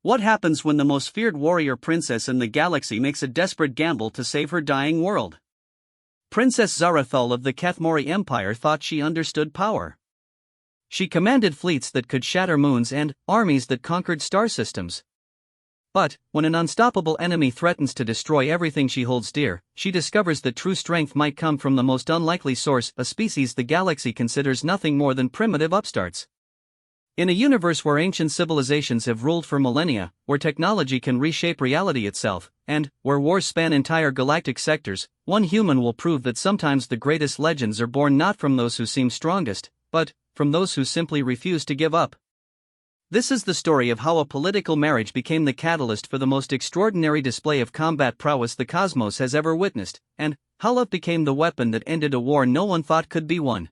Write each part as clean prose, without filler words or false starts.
What happens when the most feared warrior princess in the galaxy makes a desperate gamble to save her dying world? Princess Zarathul of the Kethmori Empire thought she understood power. She commanded fleets that could shatter moons and armies that conquered star systems. But, when an unstoppable enemy threatens to destroy everything she holds dear, she discovers that true strength might come from the most unlikely source, a species the galaxy considers nothing more than primitive upstarts. In a universe where ancient civilizations have ruled for millennia, where technology can reshape reality itself, and where wars span entire galactic sectors, one human will prove that sometimes the greatest legends are born not from those who seem strongest, but from those who simply refuse to give up. This is the story of how a political marriage became the catalyst for the most extraordinary display of combat prowess the cosmos has ever witnessed, and how love became the weapon that ended a war no one thought could be won.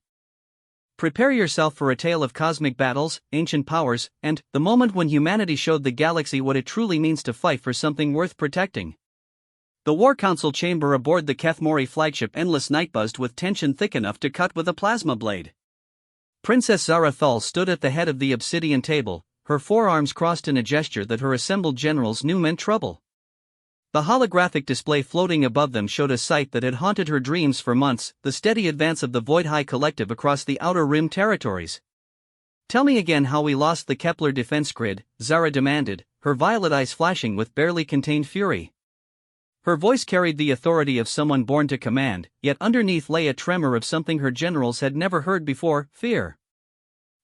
Prepare yourself for a tale of cosmic battles, ancient powers, and the moment when humanity showed the galaxy what it truly means to fight for something worth protecting. The War Council chamber aboard the Kethmori flagship Endless Night buzzed with tension thick enough to cut with a plasma blade. Princess Zarathul stood at the head of the obsidian table, her forearms crossed in a gesture that her assembled generals knew meant trouble. The holographic display floating above them showed a sight that had haunted her dreams for months, the steady advance of the Void High Collective across the Outer Rim territories. "Tell me again how we lost the Kepler defense grid," Zara demanded, her violet eyes flashing with barely contained fury. Her voice carried the authority of someone born to command, yet underneath lay a tremor of something her generals had never heard before: fear.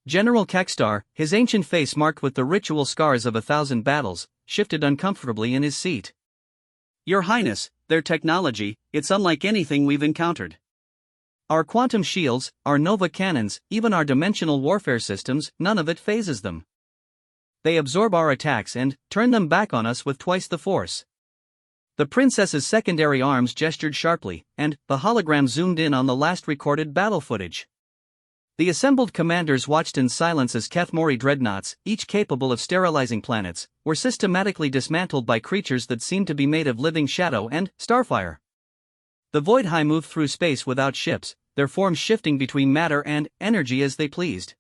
General Kekstar, his ancient face marked with the ritual scars of 1,000 battles, shifted uncomfortably in his seat. "Your Highness, their technology, it's unlike anything we've encountered. Our quantum shields, our nova cannons, even our dimensional warfare systems, none of it phases them. They absorb our attacks and turn them back on us with twice the force." The princess's secondary arms gestured sharply, and the hologram zoomed in on the last recorded battle footage. The assembled commanders watched in silence as Kethmori dreadnoughts, each capable of sterilizing planets, were systematically dismantled by creatures that seemed to be made of living shadow and starfire. The Void High moved through space without ships, their forms shifting between matter and energy as they pleased.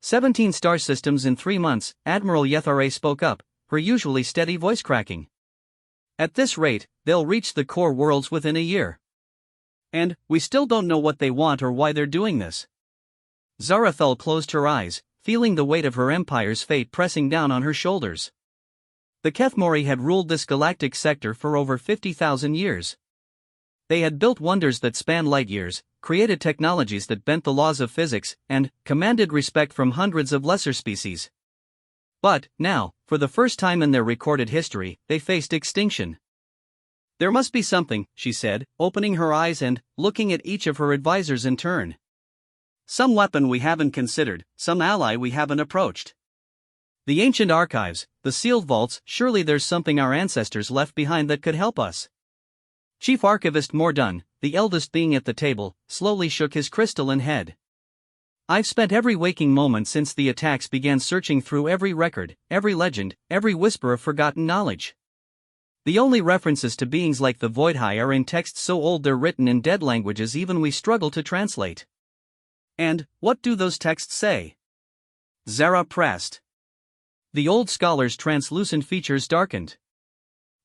17 star systems in 3 months, Admiral Yethare spoke up, her usually steady voice cracking. "At this rate, they'll reach the core worlds within a year. And we still don't know what they want or why they're doing this." Zarathul closed her eyes, feeling the weight of her empire's fate pressing down on her shoulders. The Kethmori had ruled this galactic sector for over 50,000 years. They had built wonders that span light years, created technologies that bent the laws of physics, and commanded respect from hundreds of lesser species. But, now, for the first time in their recorded history, they faced extinction. "There must be something," she said, opening her eyes and looking at each of her advisors in turn. "Some weapon we haven't considered, some ally we haven't approached. The ancient archives, the sealed vaults, surely there's something our ancestors left behind that could help us." Chief Archivist Mordun, the eldest being at the table, slowly shook his crystalline head. "I've spent every waking moment since the attacks began searching through every record, every legend, every whisper of forgotten knowledge. The only references to beings like the Void High are in texts so old they're written in dead languages even we struggle to translate." "And what do those texts say?" Zara pressed. The old scholar's translucent features darkened.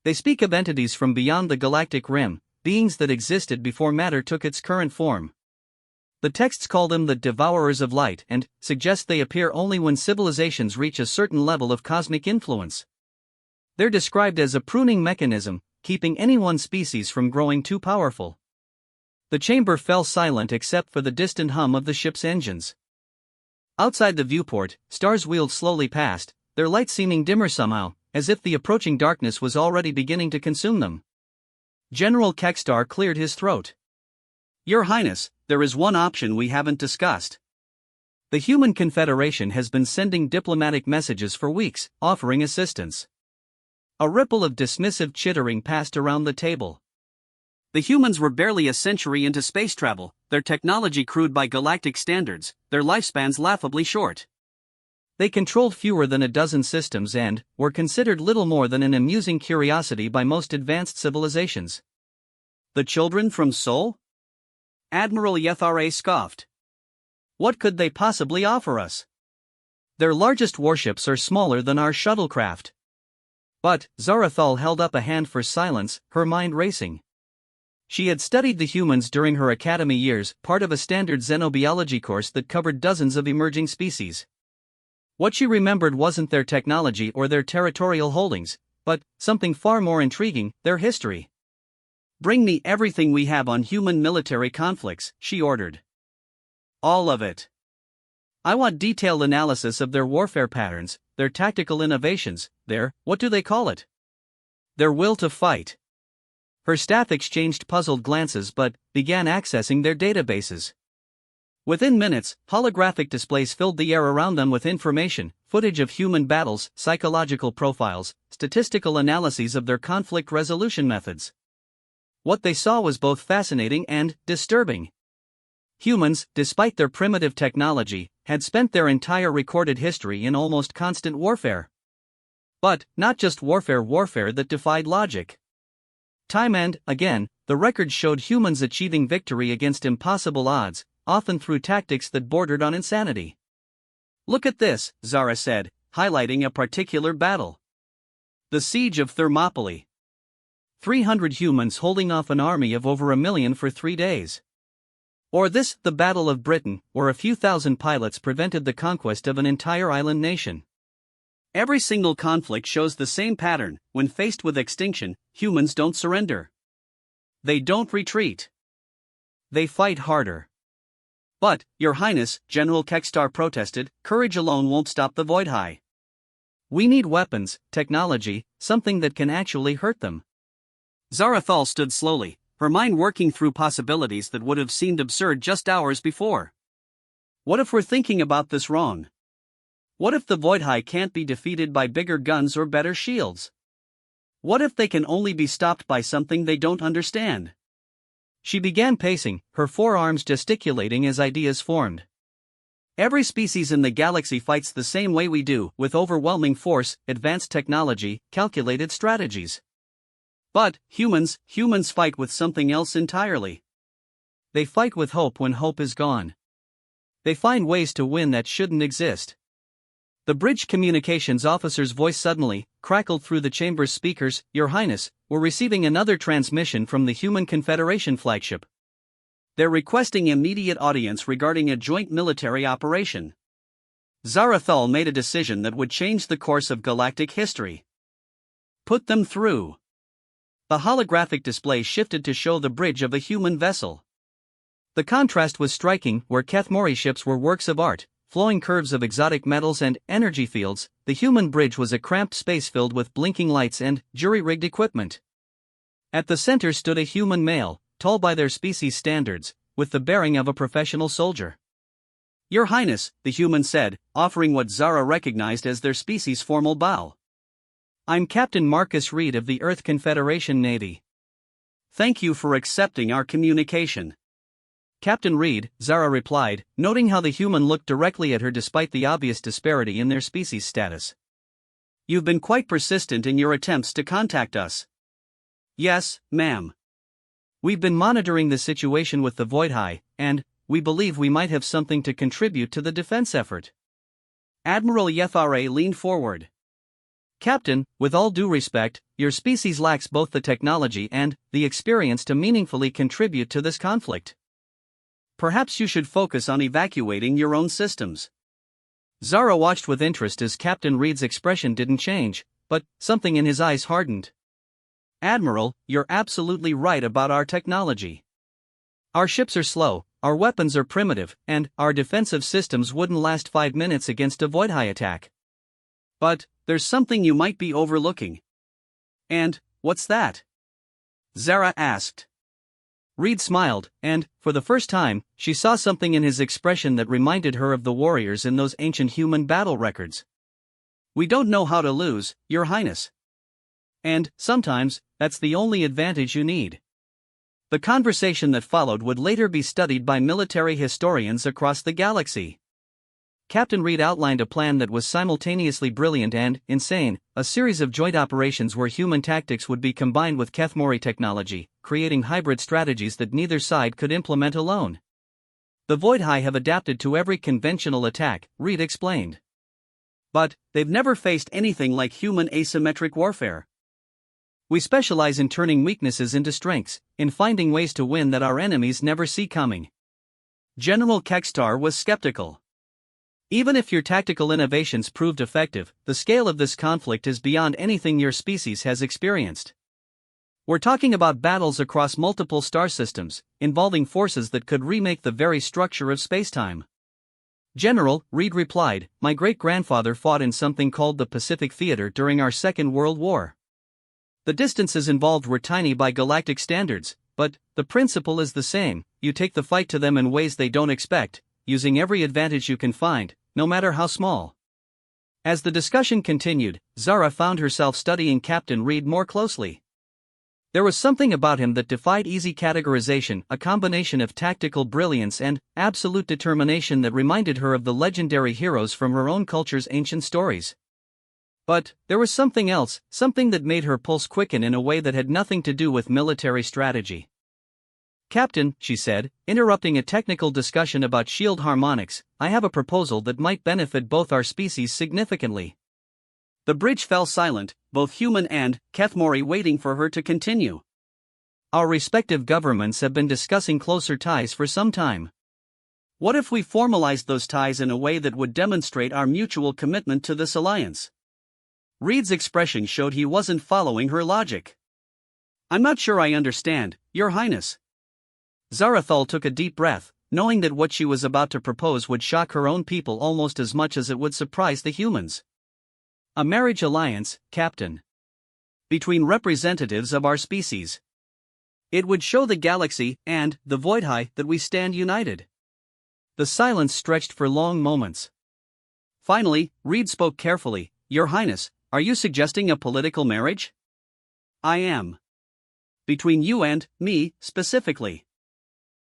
"They speak of entities from beyond the galactic rim, beings that existed before matter took its current form. The texts call them the Devourers of Light and suggest they appear only when civilizations reach a certain level of cosmic influence. They're described as a pruning mechanism, keeping any one species from growing too powerful." The chamber fell silent except for the distant hum of the ship's engines. Outside the viewport, stars wheeled slowly past, their light seeming dimmer somehow, as if the approaching darkness was already beginning to consume them. General Kekstar cleared his throat. "Your Highness, there is one option we haven't discussed. The Human Confederation has been sending diplomatic messages for weeks, offering assistance." A ripple of dismissive chittering passed around the table. "The humans were barely a century into space travel, their technology crude by galactic standards, their lifespans laughably short. They controlled fewer than a dozen systems and were considered little more than an amusing curiosity by most advanced civilizations." "The children from Sol?" Admiral Yethare scoffed. "What could they possibly offer us? Their largest warships are smaller than our shuttlecraft. But Zarathal held up a hand for silence, her mind racing. She had studied the humans during her academy years, part of a standard xenobiology course that covered dozens of emerging species. What she remembered wasn't their technology or their territorial holdings, but something far more intriguing, their history. "Bring me everything we have on human military conflicts," she ordered. "All of it. I want detailed analysis of their warfare patterns, their tactical innovations, what do they call it? Their will to fight." Her staff exchanged puzzled glances but began accessing their databases. Within minutes, holographic displays filled the air around them with information, footage of human battles, psychological profiles, statistical analyses of their conflict resolution methods. What they saw was both fascinating and disturbing. Humans, despite their primitive technology, had spent their entire recorded history in almost constant warfare. But not just warfare that defied logic. Time and again, the records showed humans achieving victory against impossible odds, often through tactics that bordered on insanity. "Look at this," Zara said, highlighting a particular battle. "The Siege of Thermopylae. 300 humans holding off an army of over 1 million for 3 days. Or this, the Battle of Britain, where a few thousand pilots prevented the conquest of an entire island nation." Every single conflict shows the same pattern: when faced with extinction, humans don't surrender. They don't retreat. They fight harder. "But, Your Highness," General Kekstar protested, "courage alone won't stop the Voidhigh. We need weapons, technology, something that can actually hurt them." Zarathal stood slowly, her mind working through possibilities that would have seemed absurd just hours before. What if we're thinking about this wrong? What if the Voidhigh can't be defeated by bigger guns or better shields? What if they can only be stopped by something they don't understand? She began pacing, her forearms gesticulating as ideas formed. "Every species in the galaxy fights the same way we do, with overwhelming force, advanced technology, calculated strategies. But humans fight with something else entirely. They fight with hope when hope is gone. They find ways to win that shouldn't exist." The bridge communications officer's voice suddenly crackled through the chamber's speakers. "Your Highness, we're receiving another transmission from the Human Confederation flagship. They're requesting immediate audience regarding a joint military operation." Zarathal made a decision that would change the course of galactic history. "Put them through." The holographic display shifted to show the bridge of a human vessel. The contrast was striking. Where Kethmori ships were works of art, flowing curves of exotic metals and energy fields, the human bridge was a cramped space filled with blinking lights and jury-rigged equipment. At the center stood a human male, tall by their species standards, with the bearing of a professional soldier. "Your Highness," the human said, offering what Zara recognized as their species' formal bow. "I'm Captain Marcus Reed of the Earth Confederation Navy. Thank you for accepting our communication." "Captain Reed," Zara replied, noting how the human looked directly at her despite the obvious disparity in their species status. "You've been quite persistent in your attempts to contact us." "Yes, ma'am. We've been monitoring the situation with the Voidhigh, and we believe we might have something to contribute to the defense effort." Admiral Yethare leaned forward. "Captain, with all due respect, your species lacks both the technology and the experience to meaningfully contribute to this conflict. Perhaps you should focus on evacuating your own systems." Zara watched with interest as Captain Reed's expression didn't change, but something in his eyes hardened. "Admiral, you're absolutely right about our technology. Our ships are slow, our weapons are primitive, and our defensive systems wouldn't last 5 minutes against a Voidhigh attack. But there's something you might be overlooking." "And what's that?" Zara asked. Reed smiled, and, for the first time, she saw something in his expression that reminded her of the warriors in those ancient human battle records. "We don't know how to lose, Your Highness. And, sometimes, that's the only advantage you need." The conversation that followed would later be studied by military historians across the galaxy. Captain Reed outlined a plan that was simultaneously brilliant and insane, a series of joint operations where human tactics would be combined with Kethmori technology, creating hybrid strategies that neither side could implement alone. "The Voidhigh have adapted to every conventional attack," Reed explained. But they've never faced anything like human asymmetric warfare. We specialize in turning weaknesses into strengths, in finding ways to win that our enemies never see coming. General Kekstar was skeptical. Even if your tactical innovations proved effective, the scale of this conflict is beyond anything your species has experienced. We're talking about battles across multiple star systems, involving forces that could remake the very structure of spacetime. General, Reed replied, my great-grandfather fought in something called the Pacific Theater during our Second World War. The distances involved were tiny by galactic standards, but the principle is the same. You take the fight to them in ways they don't expect, using every advantage you can find, no matter how small. As the discussion continued, Zara found herself studying Captain Reed more closely. There was something about him that defied easy categorization, a combination of tactical brilliance and absolute determination that reminded her of the legendary heroes from her own culture's ancient stories. But there was something else, something that made her pulse quicken in a way that had nothing to do with military strategy. Captain, she said, interrupting a technical discussion about shield harmonics, I have a proposal that might benefit both our species significantly. The bridge fell silent, both human and Kethmori waiting for her to continue. Our respective governments have been discussing closer ties for some time. What if we formalized those ties in a way that would demonstrate our mutual commitment to this alliance? Reed's expression showed he wasn't following her logic. I'm not sure I understand, Your Highness. Zarathul took a deep breath, knowing that what she was about to propose would shock her own people almost as much as it would surprise the humans. A marriage alliance, Captain. Between representatives of our species. It would show the galaxy, and the Voidhigh, that we stand united. The silence stretched for long moments. Finally, Reed spoke carefully, Your Highness, are you suggesting a political marriage? I am. Between you and me, specifically.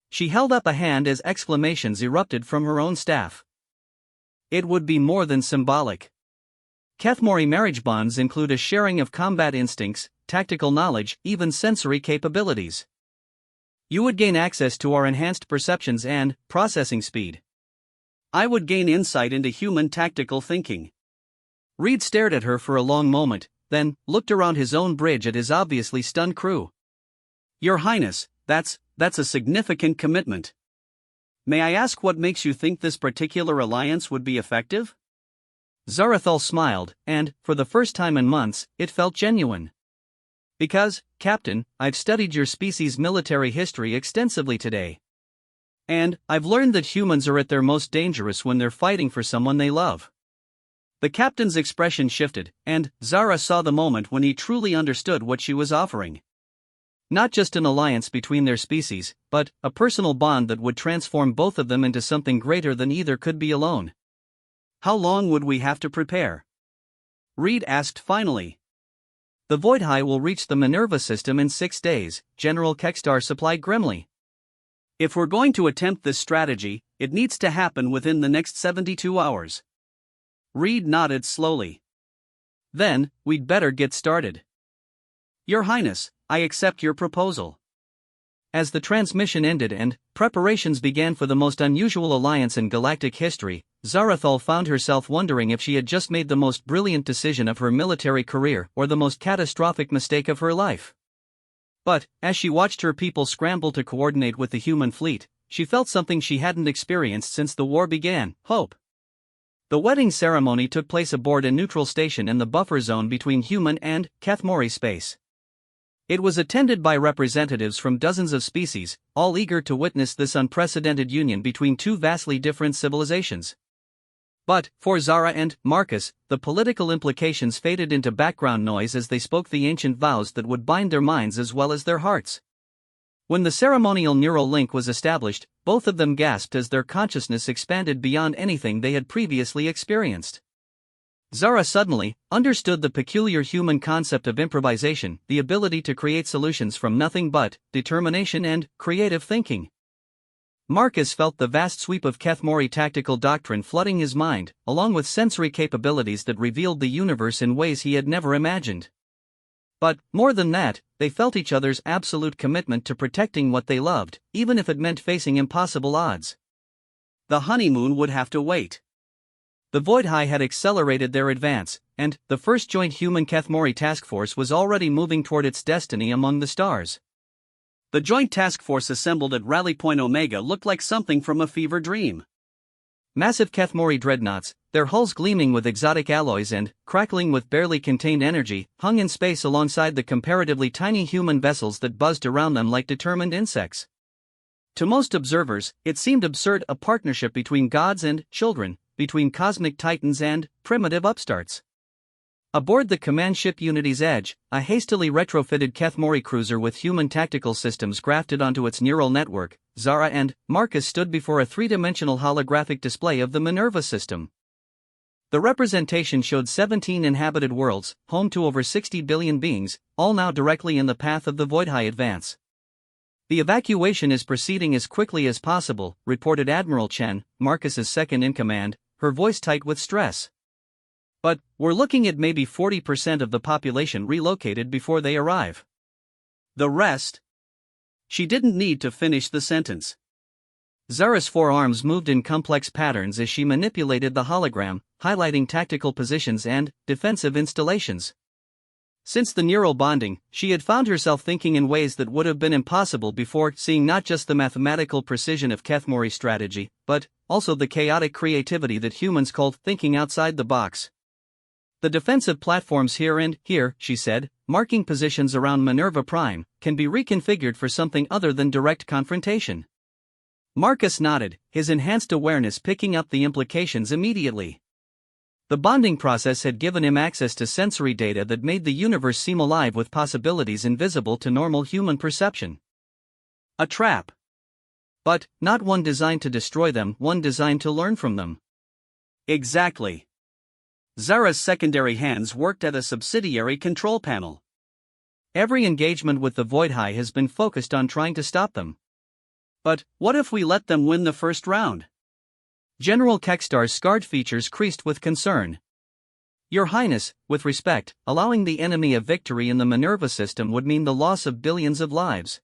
She held up a hand as exclamations erupted from her own staff. It would be more than symbolic. Kethmori marriage bonds include a sharing of combat instincts, tactical knowledge, even sensory capabilities. You would gain access to our enhanced perceptions and processing speed. I would gain insight into human tactical thinking. Reed stared at her for a long moment, then looked around his own bridge at his obviously stunned crew. Your Highness, that's a significant commitment. May I ask what makes you think this particular alliance would be effective? Zarathul smiled, and, for the first time in months, it felt genuine. Because, Captain, I've studied your species' military history extensively today. And I've learned that humans are at their most dangerous when they're fighting for someone they love. The captain's expression shifted, and Zara saw the moment when he truly understood what she was offering. Not just an alliance between their species, but a personal bond that would transform both of them into something greater than either could be alone. How long would we have to prepare? Reed asked finally. The Voidhigh will reach the Minerva system in 6 days, General Kekstar supplied grimly. If we're going to attempt this strategy, it needs to happen within the next 72 hours. Reed nodded slowly. Then, we'd better get started. Your Highness, I accept your proposal. As the transmission ended and preparations began for the most unusual alliance in galactic history, Zarathul found herself wondering if she had just made the most brilliant decision of her military career or the most catastrophic mistake of her life. But, as she watched her people scramble to coordinate with the human fleet, she felt something she hadn't experienced since the war began: hope. The wedding ceremony took place aboard a neutral station in the buffer zone between human and Kethmori space. It was attended by representatives from dozens of species, all eager to witness this unprecedented union between two vastly different civilizations. But, for Zara and Marcus, the political implications faded into background noise as they spoke the ancient vows that would bind their minds as well as their hearts. When the ceremonial neural link was established, both of them gasped as their consciousness expanded beyond anything they had previously experienced. Zara suddenly understood the peculiar human concept of improvisation, the ability to create solutions from nothing but determination and creative thinking. Marcus felt the vast sweep of Kethmori tactical doctrine flooding his mind, along with sensory capabilities that revealed the universe in ways he had never imagined. But, more than that, they felt each other's absolute commitment to protecting what they loved, even if it meant facing impossible odds. The honeymoon would have to wait. The Void High had accelerated their advance, and the first joint human Kethmori task force was already moving toward its destiny among the stars. The joint task force assembled at Rally Point Omega looked like something from a fever dream. Massive Kethmori dreadnoughts, their hulls gleaming with exotic alloys and crackling with barely contained energy, hung in space alongside the comparatively tiny human vessels that buzzed around them like determined insects. To most observers, it seemed absurd, a partnership between gods and children, between cosmic titans and primitive upstarts. Aboard the command ship Unity's Edge, a hastily retrofitted Kethmori cruiser with human tactical systems grafted onto its neural network, Zara and Marcus stood before a three-dimensional holographic display of the Minerva system. The representation showed 17 inhabited worlds, home to over 60 billion beings, all now directly in the path of the Void High advance. "The evacuation is proceeding as quickly as possible," reported Admiral Chen, Marcus's second-in-command, her voice tight with stress. "But we're looking at maybe 40% of the population relocated before they arrive. The rest..." She didn't need to finish the sentence. Zara's forearms moved in complex patterns as she manipulated the hologram, highlighting tactical positions and defensive installations. Since the neural bonding, she had found herself thinking in ways that would have been impossible before, seeing not just the mathematical precision of Kethmori strategy, but also the chaotic creativity that humans called thinking outside the box. "The defensive platforms here and here," she said, marking positions around Minerva Prime, "can be reconfigured for something other than direct confrontation." Marcus nodded, his enhanced awareness picking up the implications immediately. The bonding process had given him access to sensory data that made the universe seem alive with possibilities invisible to normal human perception. A trap. But not one designed to destroy them, one designed to learn from them. Exactly. Zara's secondary hands worked at a subsidiary control panel. Every engagement with the Void High has been focused on trying to stop them. But what if we let them win the first round? General Kekstar's scarred features creased with concern. "Your Highness, with respect, allowing the enemy a victory in the Minerva system would mean the loss of billions of lives."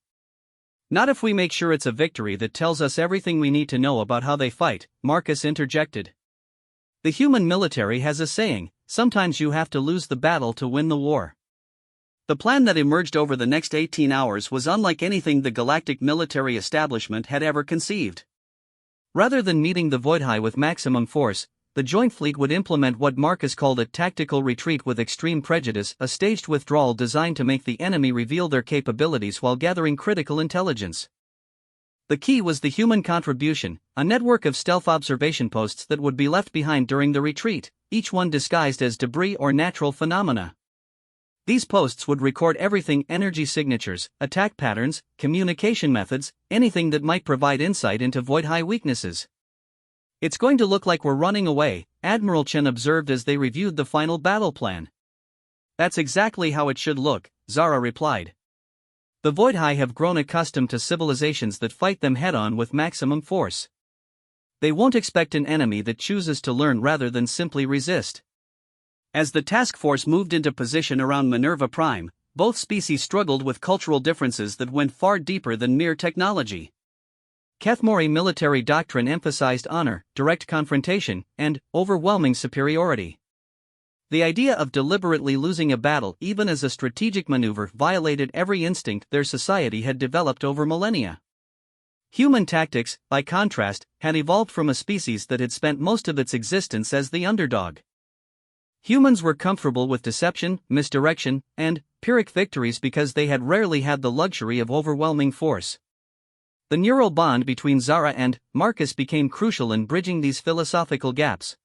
"Not if we make sure it's a victory that tells us everything we need to know about how they fight," Marcus interjected. "The human military has a saying, sometimes you have to lose the battle to win the war." The plan that emerged over the next 18 hours was unlike anything the galactic military establishment had ever conceived. Rather than meeting the Void High with maximum force, the joint fleet would implement what Marcus called a tactical retreat with extreme prejudice, a staged withdrawal designed to make the enemy reveal their capabilities while gathering critical intelligence. The key was the human contribution, a network of stealth observation posts that would be left behind during the retreat, each one disguised as debris or natural phenomena. These posts would record everything: energy signatures, attack patterns, communication methods, anything that might provide insight into Void High weaknesses. "It's going to look like we're running away," Admiral Chen observed as they reviewed the final battle plan. "That's exactly how it should look," Zara replied. "The Void High have grown accustomed to civilizations that fight them head-on with maximum force. They won't expect an enemy that chooses to learn rather than simply resist." As the task force moved into position around Minerva Prime, both species struggled with cultural differences that went far deeper than mere technology. Kethmori military doctrine emphasized honor, direct confrontation, and overwhelming superiority. The idea of deliberately losing a battle, even as a strategic maneuver, violated every instinct their society had developed over millennia. Human tactics, by contrast, had evolved from a species that had spent most of its existence as the underdog. Humans were comfortable with deception, misdirection, and Pyrrhic victories because they had rarely had the luxury of overwhelming force. The neural bond between Zara and Marcus became crucial in bridging these philosophical gaps.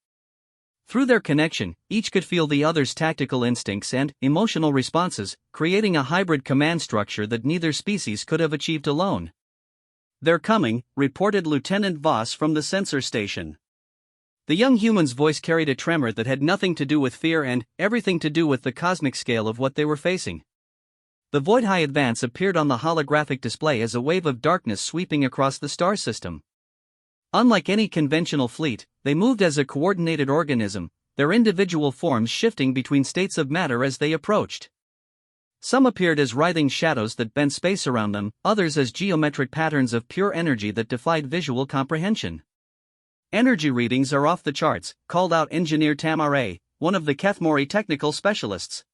Through their connection, each could feel the other's tactical instincts and emotional responses, creating a hybrid command structure that neither species could have achieved alone. "They're coming," reported Lieutenant Voss from the sensor station. The young human's voice carried a tremor that had nothing to do with fear and everything to do with the cosmic scale of what they were facing. The Void High advance appeared on the holographic display as a wave of darkness sweeping across the star system. Unlike any conventional fleet, they moved as a coordinated organism, their individual forms shifting between states of matter as they approached. Some appeared as writhing shadows that bent space around them, others as geometric patterns of pure energy that defied visual comprehension. Energy readings are off the charts, called out Engineer Tamare, one of the Kethmori technical specialists.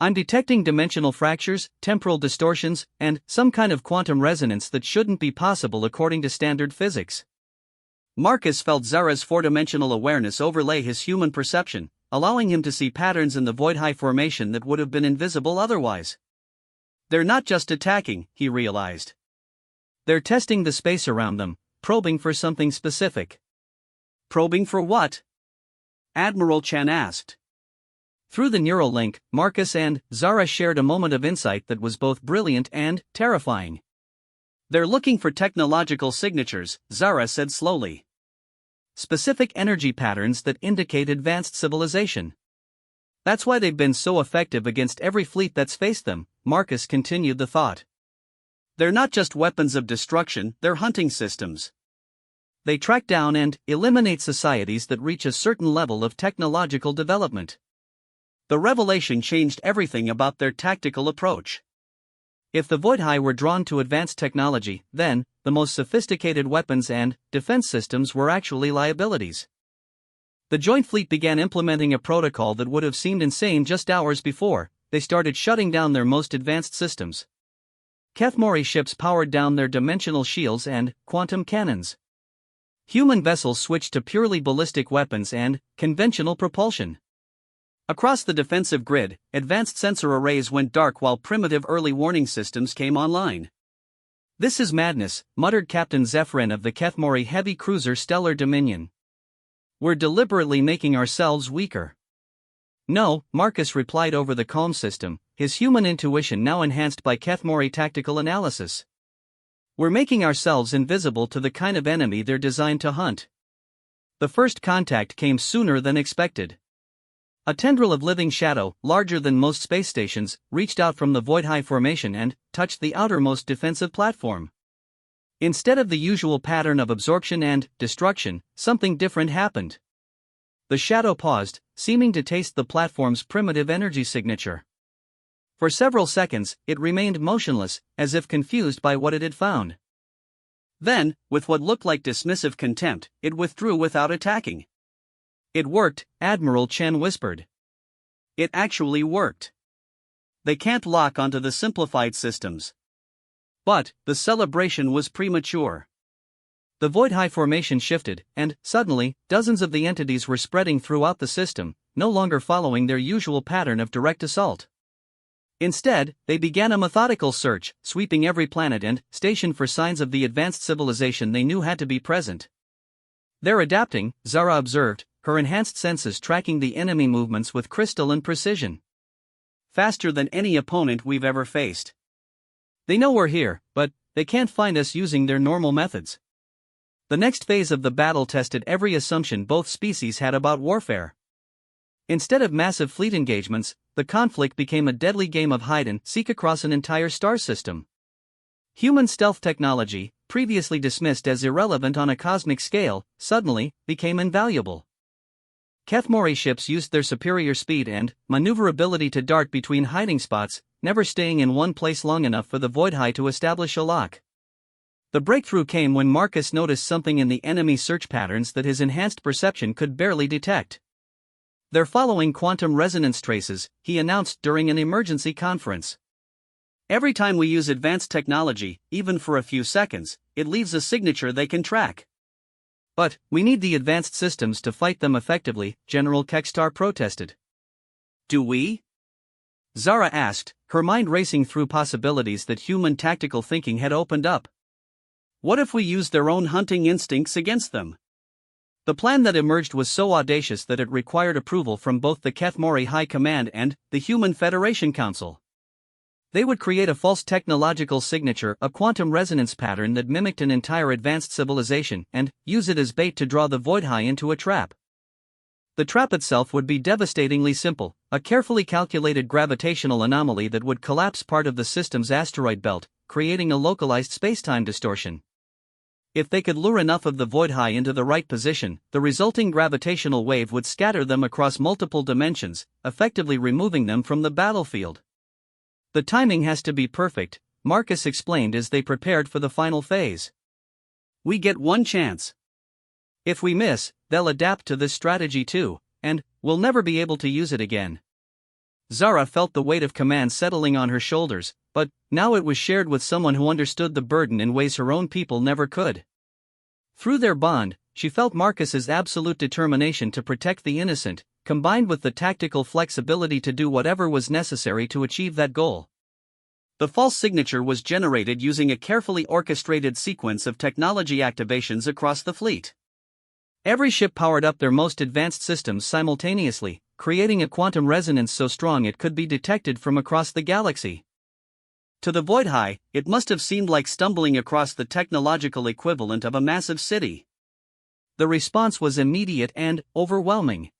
I'm detecting dimensional fractures, temporal distortions, and some kind of quantum resonance that shouldn't be possible according to standard physics. Marcus felt Zara's four-dimensional awareness overlay his human perception, allowing him to see patterns in the void-high formation that would have been invisible otherwise. They're not just attacking, he realized. They're testing the space around them, probing for something specific. Probing for what? Admiral Chen asked. Through the neural link, Marcus and Zara shared a moment of insight that was both brilliant and terrifying. They're looking for technological signatures, Zara said slowly. Specific energy patterns that indicate advanced civilization. That's why they've been so effective against every fleet that's faced them, Marcus continued the thought. They're not just weapons of destruction, they're hunting systems. They track down and eliminate societies that reach a certain level of technological development. The revelation changed everything about their tactical approach. If the Void-High were drawn to advanced technology, then the most sophisticated weapons and defense systems were actually liabilities. The Joint Fleet began implementing a protocol that would have seemed insane just hours before. They started shutting down their most advanced systems. Kethmori ships powered down their dimensional shields and quantum cannons. Human vessels switched to purely ballistic weapons and conventional propulsion. Across the defensive grid, advanced sensor arrays went dark while primitive early warning systems came online. This is madness, muttered Captain Zephyrin of the Kethmori heavy cruiser Stellar Dominion. We're deliberately making ourselves weaker. No, Marcus replied over the calm system, his human intuition now enhanced by Kethmori tactical analysis. We're making ourselves invisible to the kind of enemy they're designed to hunt. The first contact came sooner than expected. A tendril of living shadow, larger than most space stations, reached out from the Void-High formation and touched the outermost defensive platform. Instead of the usual pattern of absorption and destruction, something different happened. The shadow paused, seeming to taste the platform's primitive energy signature. For several seconds, it remained motionless, as if confused by what it had found. Then, with what looked like dismissive contempt, it withdrew without attacking. It worked, Admiral Chen whispered. It actually worked. They can't lock onto the simplified systems. But the celebration was premature. The Void-High formation shifted, and, suddenly, dozens of the entities were spreading throughout the system, no longer following their usual pattern of direct assault. Instead, they began a methodical search, sweeping every planet and station for signs of the advanced civilization they knew had to be present. They're adapting, Zara observed, her enhanced senses tracking the enemy movements with crystalline precision. Faster than any opponent we've ever faced. They know we're here, but they can't find us using their normal methods. The next phase of the battle tested every assumption both species had about warfare. Instead of massive fleet engagements, the conflict became a deadly game of hide-and-seek across an entire star system. Human stealth technology, previously dismissed as irrelevant on a cosmic scale, suddenly became invaluable. Kethmori ships used their superior speed and maneuverability to dart between hiding spots, never staying in one place long enough for the Void-High to establish a lock. The breakthrough came when Marcus noticed something in the enemy search patterns that his enhanced perception could barely detect. They're following quantum resonance traces, he announced during an emergency conference. Every time we use advanced technology, even for a few seconds, it leaves a signature they can track. But we need the advanced systems to fight them effectively, General Kekstar protested. Do we? Zara asked, her mind racing through possibilities that human tactical thinking had opened up. What if we used their own hunting instincts against them? The plan that emerged was so audacious that it required approval from both the Kethmori High Command and the Human Federation Council. They would create a false technological signature, a quantum resonance pattern that mimicked an entire advanced civilization, and use it as bait to draw the Void-High into a trap. The trap itself would be devastatingly simple, a carefully calculated gravitational anomaly that would collapse part of the system's asteroid belt, creating a localized spacetime distortion. If they could lure enough of the Void-High into the right position, the resulting gravitational wave would scatter them across multiple dimensions, effectively removing them from the battlefield. The timing has to be perfect, Marcus explained as they prepared for the final phase. We get one chance. If we miss, they'll adapt to this strategy too, and we'll never be able to use it again. Zara felt the weight of command settling on her shoulders, but now it was shared with someone who understood the burden in ways her own people never could. Through their bond, she felt Marcus's absolute determination to protect the innocent, combined with the tactical flexibility to do whatever was necessary to achieve that goal. The false signature was generated using a carefully orchestrated sequence of technology activations across the fleet. Every ship powered up their most advanced systems simultaneously, creating a quantum resonance so strong it could be detected from across the galaxy. To the Voidhigh, it must have seemed like stumbling across the technological equivalent of a massive city. The response was immediate and overwhelming.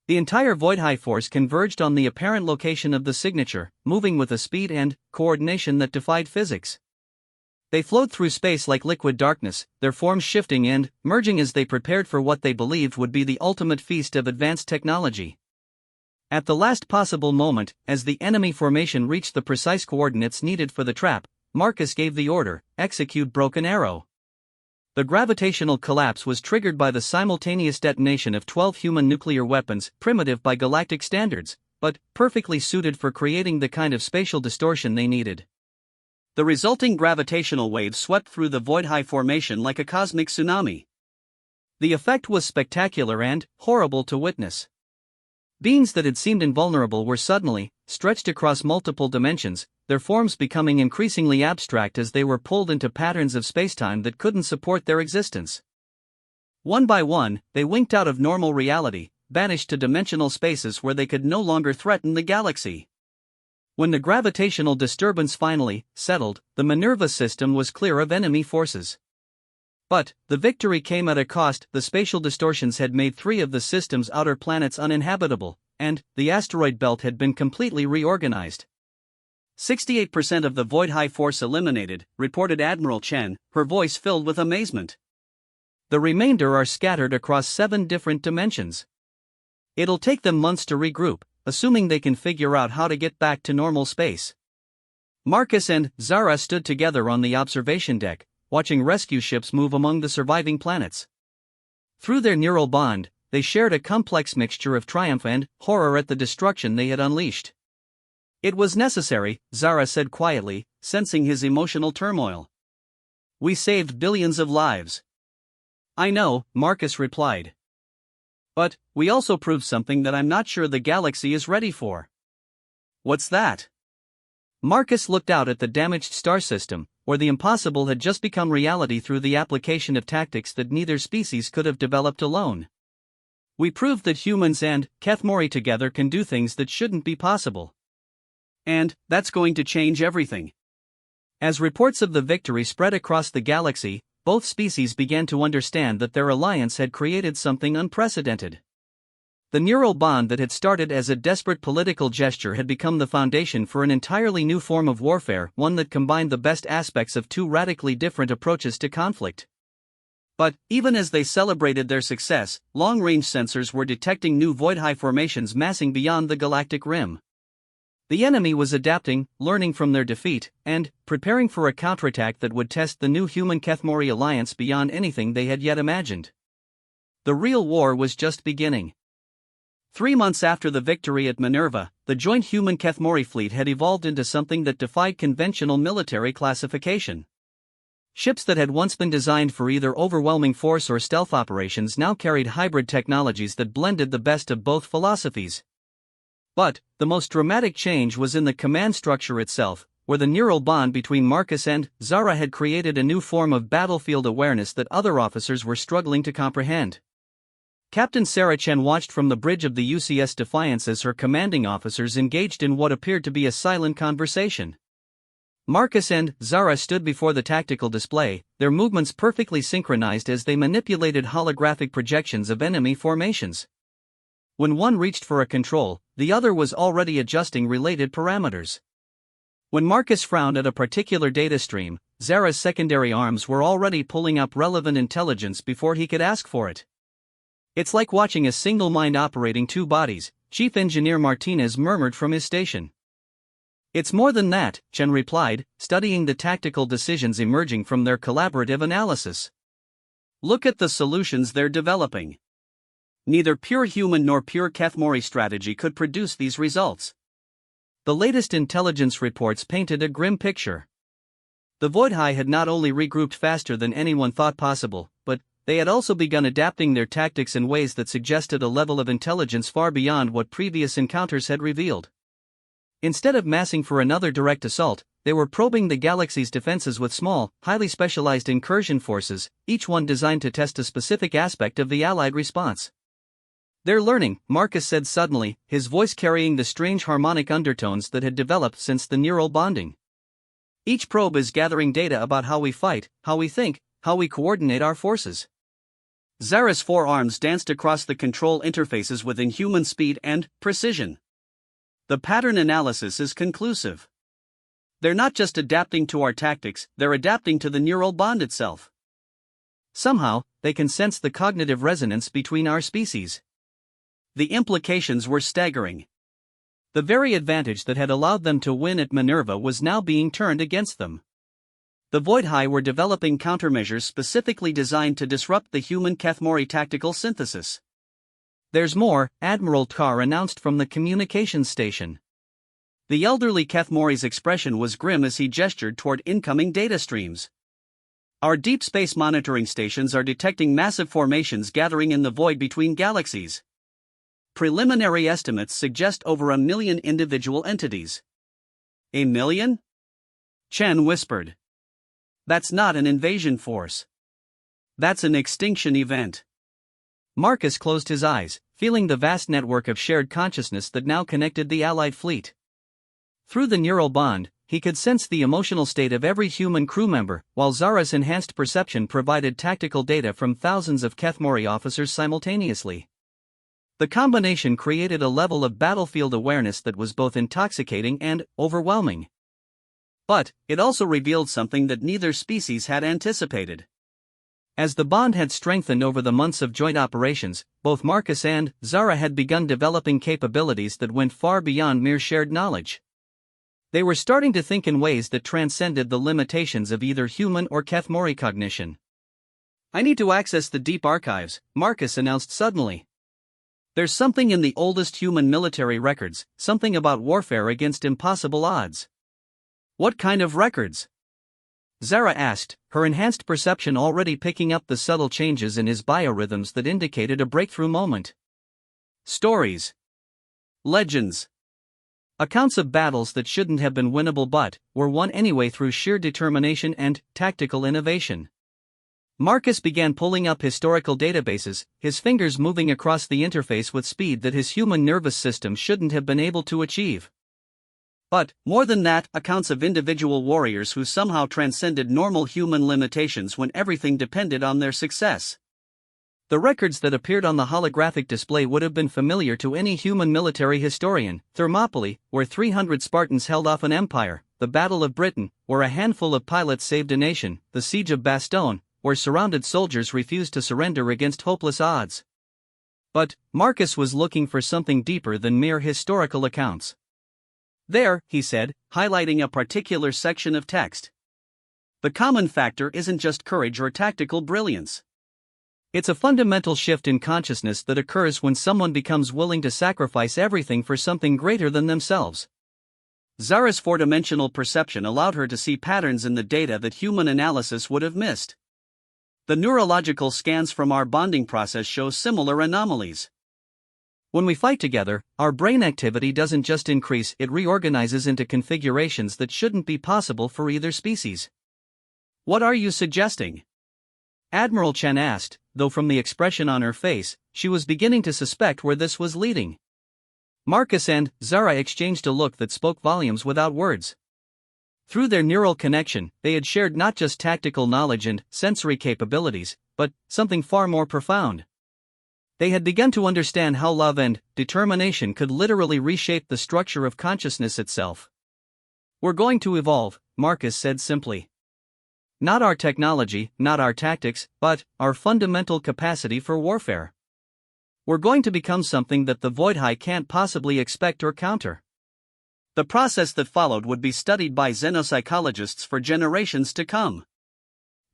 The entire Voidhigh force converged on the apparent location of the signature, moving with a speed and coordination that defied physics. They flowed through space like liquid darkness, their forms shifting and merging as they prepared for what they believed would be the ultimate feast of advanced technology. At the last possible moment, as the enemy formation reached the precise coordinates needed for the trap, Marcus gave the order, "Execute Broken Arrow." The gravitational collapse was triggered by the simultaneous detonation of 12 human nuclear weapons, primitive by galactic standards, but perfectly suited for creating the kind of spatial distortion they needed. The resulting gravitational waves swept through the Voidhigh formation like a cosmic tsunami. The effect was spectacular and horrible to witness. Beings that had seemed invulnerable were suddenly stretched across multiple dimensions, their forms becoming increasingly abstract as they were pulled into patterns of spacetime that couldn't support their existence. One by one, they winked out of normal reality, vanished to dimensional spaces where they could no longer threaten the galaxy. When the gravitational disturbance finally settled, the Minerva system was clear of enemy forces. But the victory came at a cost. The spatial distortions had made 3 of the system's outer planets uninhabitable, and the asteroid belt had been completely reorganized. 68% of the Voidhigh force eliminated, reported Admiral Chen, her voice filled with amazement. The remainder are scattered across 7 different dimensions. It'll take them months to regroup, assuming they can figure out how to get back to normal space. Marcus and Zara stood together on the observation deck, watching rescue ships move among the surviving planets. Through their neural bond, they shared a complex mixture of triumph and horror at the destruction they had unleashed. "It was necessary," Zara said quietly, sensing his emotional turmoil. "We saved billions of lives." "I know," Marcus replied. "But we also proved something that I'm not sure the galaxy is ready for." "What's that?" Marcus looked out at the damaged star system, where the impossible had just become reality through the application of tactics that neither species could have developed alone. "We proved that humans and Kethmori together can do things that shouldn't be possible. And that's going to change everything." As reports of the victory spread across the galaxy, both species began to understand that their alliance had created something unprecedented. The neural bond that had started as a desperate political gesture had become the foundation for an entirely new form of warfare, one that combined the best aspects of 2 radically different approaches to conflict. But even as they celebrated their success, long-range sensors were detecting new Voidhigh formations massing beyond the galactic rim. The enemy was adapting, learning from their defeat, and preparing for a counterattack that would test the new human-Kethmori alliance beyond anything they had yet imagined. The real war was just beginning. 3 months after the victory at Minerva, the joint human-Kethmori fleet had evolved into something that defied conventional military classification. Ships that had once been designed for either overwhelming force or stealth operations now carried hybrid technologies that blended the best of both philosophies. But the most dramatic change was in the command structure itself, where the neural bond between Marcus and Zara had created a new form of battlefield awareness that other officers were struggling to comprehend. Captain Sarah Chen watched from the bridge of the UCS Defiance as her commanding officers engaged in what appeared to be a silent conversation. Marcus and Zara stood before the tactical display, their movements perfectly synchronized as they manipulated holographic projections of enemy formations. When one reached for a control, the other was already adjusting related parameters. When Marcus frowned at a particular data stream, Zara's secondary arms were already pulling up relevant intelligence before he could ask for it. "It's like watching a single mind operating 2 bodies," Chief Engineer Martinez murmured from his station. "It's more than that," Chen replied, studying the tactical decisions emerging from their collaborative analysis. Look at the solutions they're developing. Neither pure human nor pure Kethmori strategy could produce these results. The latest intelligence reports painted a grim picture. The Voidhai had not only regrouped faster than anyone thought possible, but they had also begun adapting their tactics in ways that suggested a level of intelligence far beyond what previous encounters had revealed. Instead of massing for another direct assault, they were probing the galaxy's defenses with small, highly specialized incursion forces, each one designed to test a specific aspect of the Allied response. "They're learning," Marcus said suddenly, his voice carrying the strange harmonic undertones that had developed since the neural bonding. "Each probe is gathering data about how we fight, how we think, how we coordinate our forces." Zara's forearms danced across the control interfaces with inhuman speed and precision. "The pattern analysis is conclusive. They're not just adapting to our tactics, they're adapting to the neural bond itself. Somehow, they can sense the cognitive resonance between our species." The implications were staggering. The very advantage that had allowed them to win at Minerva was now being turned against them. The Voidhai were developing countermeasures specifically designed to disrupt the human Kethmori tactical synthesis. "There's more," Admiral Tar announced from the communications station. The elderly Kethmori's expression was grim as he gestured toward incoming data streams. "Our deep space monitoring stations are detecting massive formations gathering in the void between galaxies. Preliminary estimates suggest over 1 million individual entities." "A million?" Chen whispered. "That's not an invasion force. That's an extinction event." Marcus closed his eyes, feeling the vast network of shared consciousness that now connected the Allied fleet. Through the neural bond, he could sense the emotional state of every human crew member, while Zara's enhanced perception provided tactical data from thousands of Kethmori officers simultaneously. The combination created a level of battlefield awareness that was both intoxicating and overwhelming. But it also revealed something that neither species had anticipated. As the bond had strengthened over the months of joint operations, both Marcus and Zara had begun developing capabilities that went far beyond mere shared knowledge. They were starting to think in ways that transcended the limitations of either human or Kethmori cognition. "I need to access the deep archives," Marcus announced suddenly. "There's something in the oldest human military records, something about warfare against impossible odds." "What kind of records?" Zara asked, her enhanced perception already picking up the subtle changes in his biorhythms that indicated a breakthrough moment. "Stories. Legends. Accounts of battles that shouldn't have been winnable but were won anyway through sheer determination and tactical innovation." Marcus began pulling up historical databases, his fingers moving across the interface with speed that his human nervous system shouldn't have been able to achieve. But, more than that, accounts of individual warriors who somehow transcended normal human limitations when everything depended on their success. The records that appeared on the holographic display would have been familiar to any human military historian: Thermopylae, where 300 Spartans held off an empire; the Battle of Britain, where a handful of pilots saved a nation; the Siege of Bastogne, where surrounded soldiers refused to surrender against hopeless odds. But Marcus was looking for something deeper than mere historical accounts. "There," he said, highlighting a particular section of text. "The common factor isn't just courage or tactical brilliance. It's a fundamental shift in consciousness that occurs when someone becomes willing to sacrifice everything for something greater than themselves." Zara's four-dimensional perception allowed her to see patterns in the data that human analysis would have missed. "The neurological scans from our bonding process show similar anomalies. When we fight together, our brain activity doesn't just increase, it reorganizes into configurations that shouldn't be possible for either species." "What are you suggesting?" Admiral Chen asked, though from the expression on her face, she was beginning to suspect where this was leading. Marcus and Zara exchanged a look that spoke volumes without words. Through their neural connection, they had shared not just tactical knowledge and sensory capabilities, but something far more profound. They had begun to understand how love and determination could literally reshape the structure of consciousness itself. "We're going to evolve," Marcus said simply. "Not our technology, not our tactics, but our fundamental capacity for warfare. We're going to become something that the Voidhai can't possibly expect or counter." The process that followed would be studied by xenopsychologists for generations to come.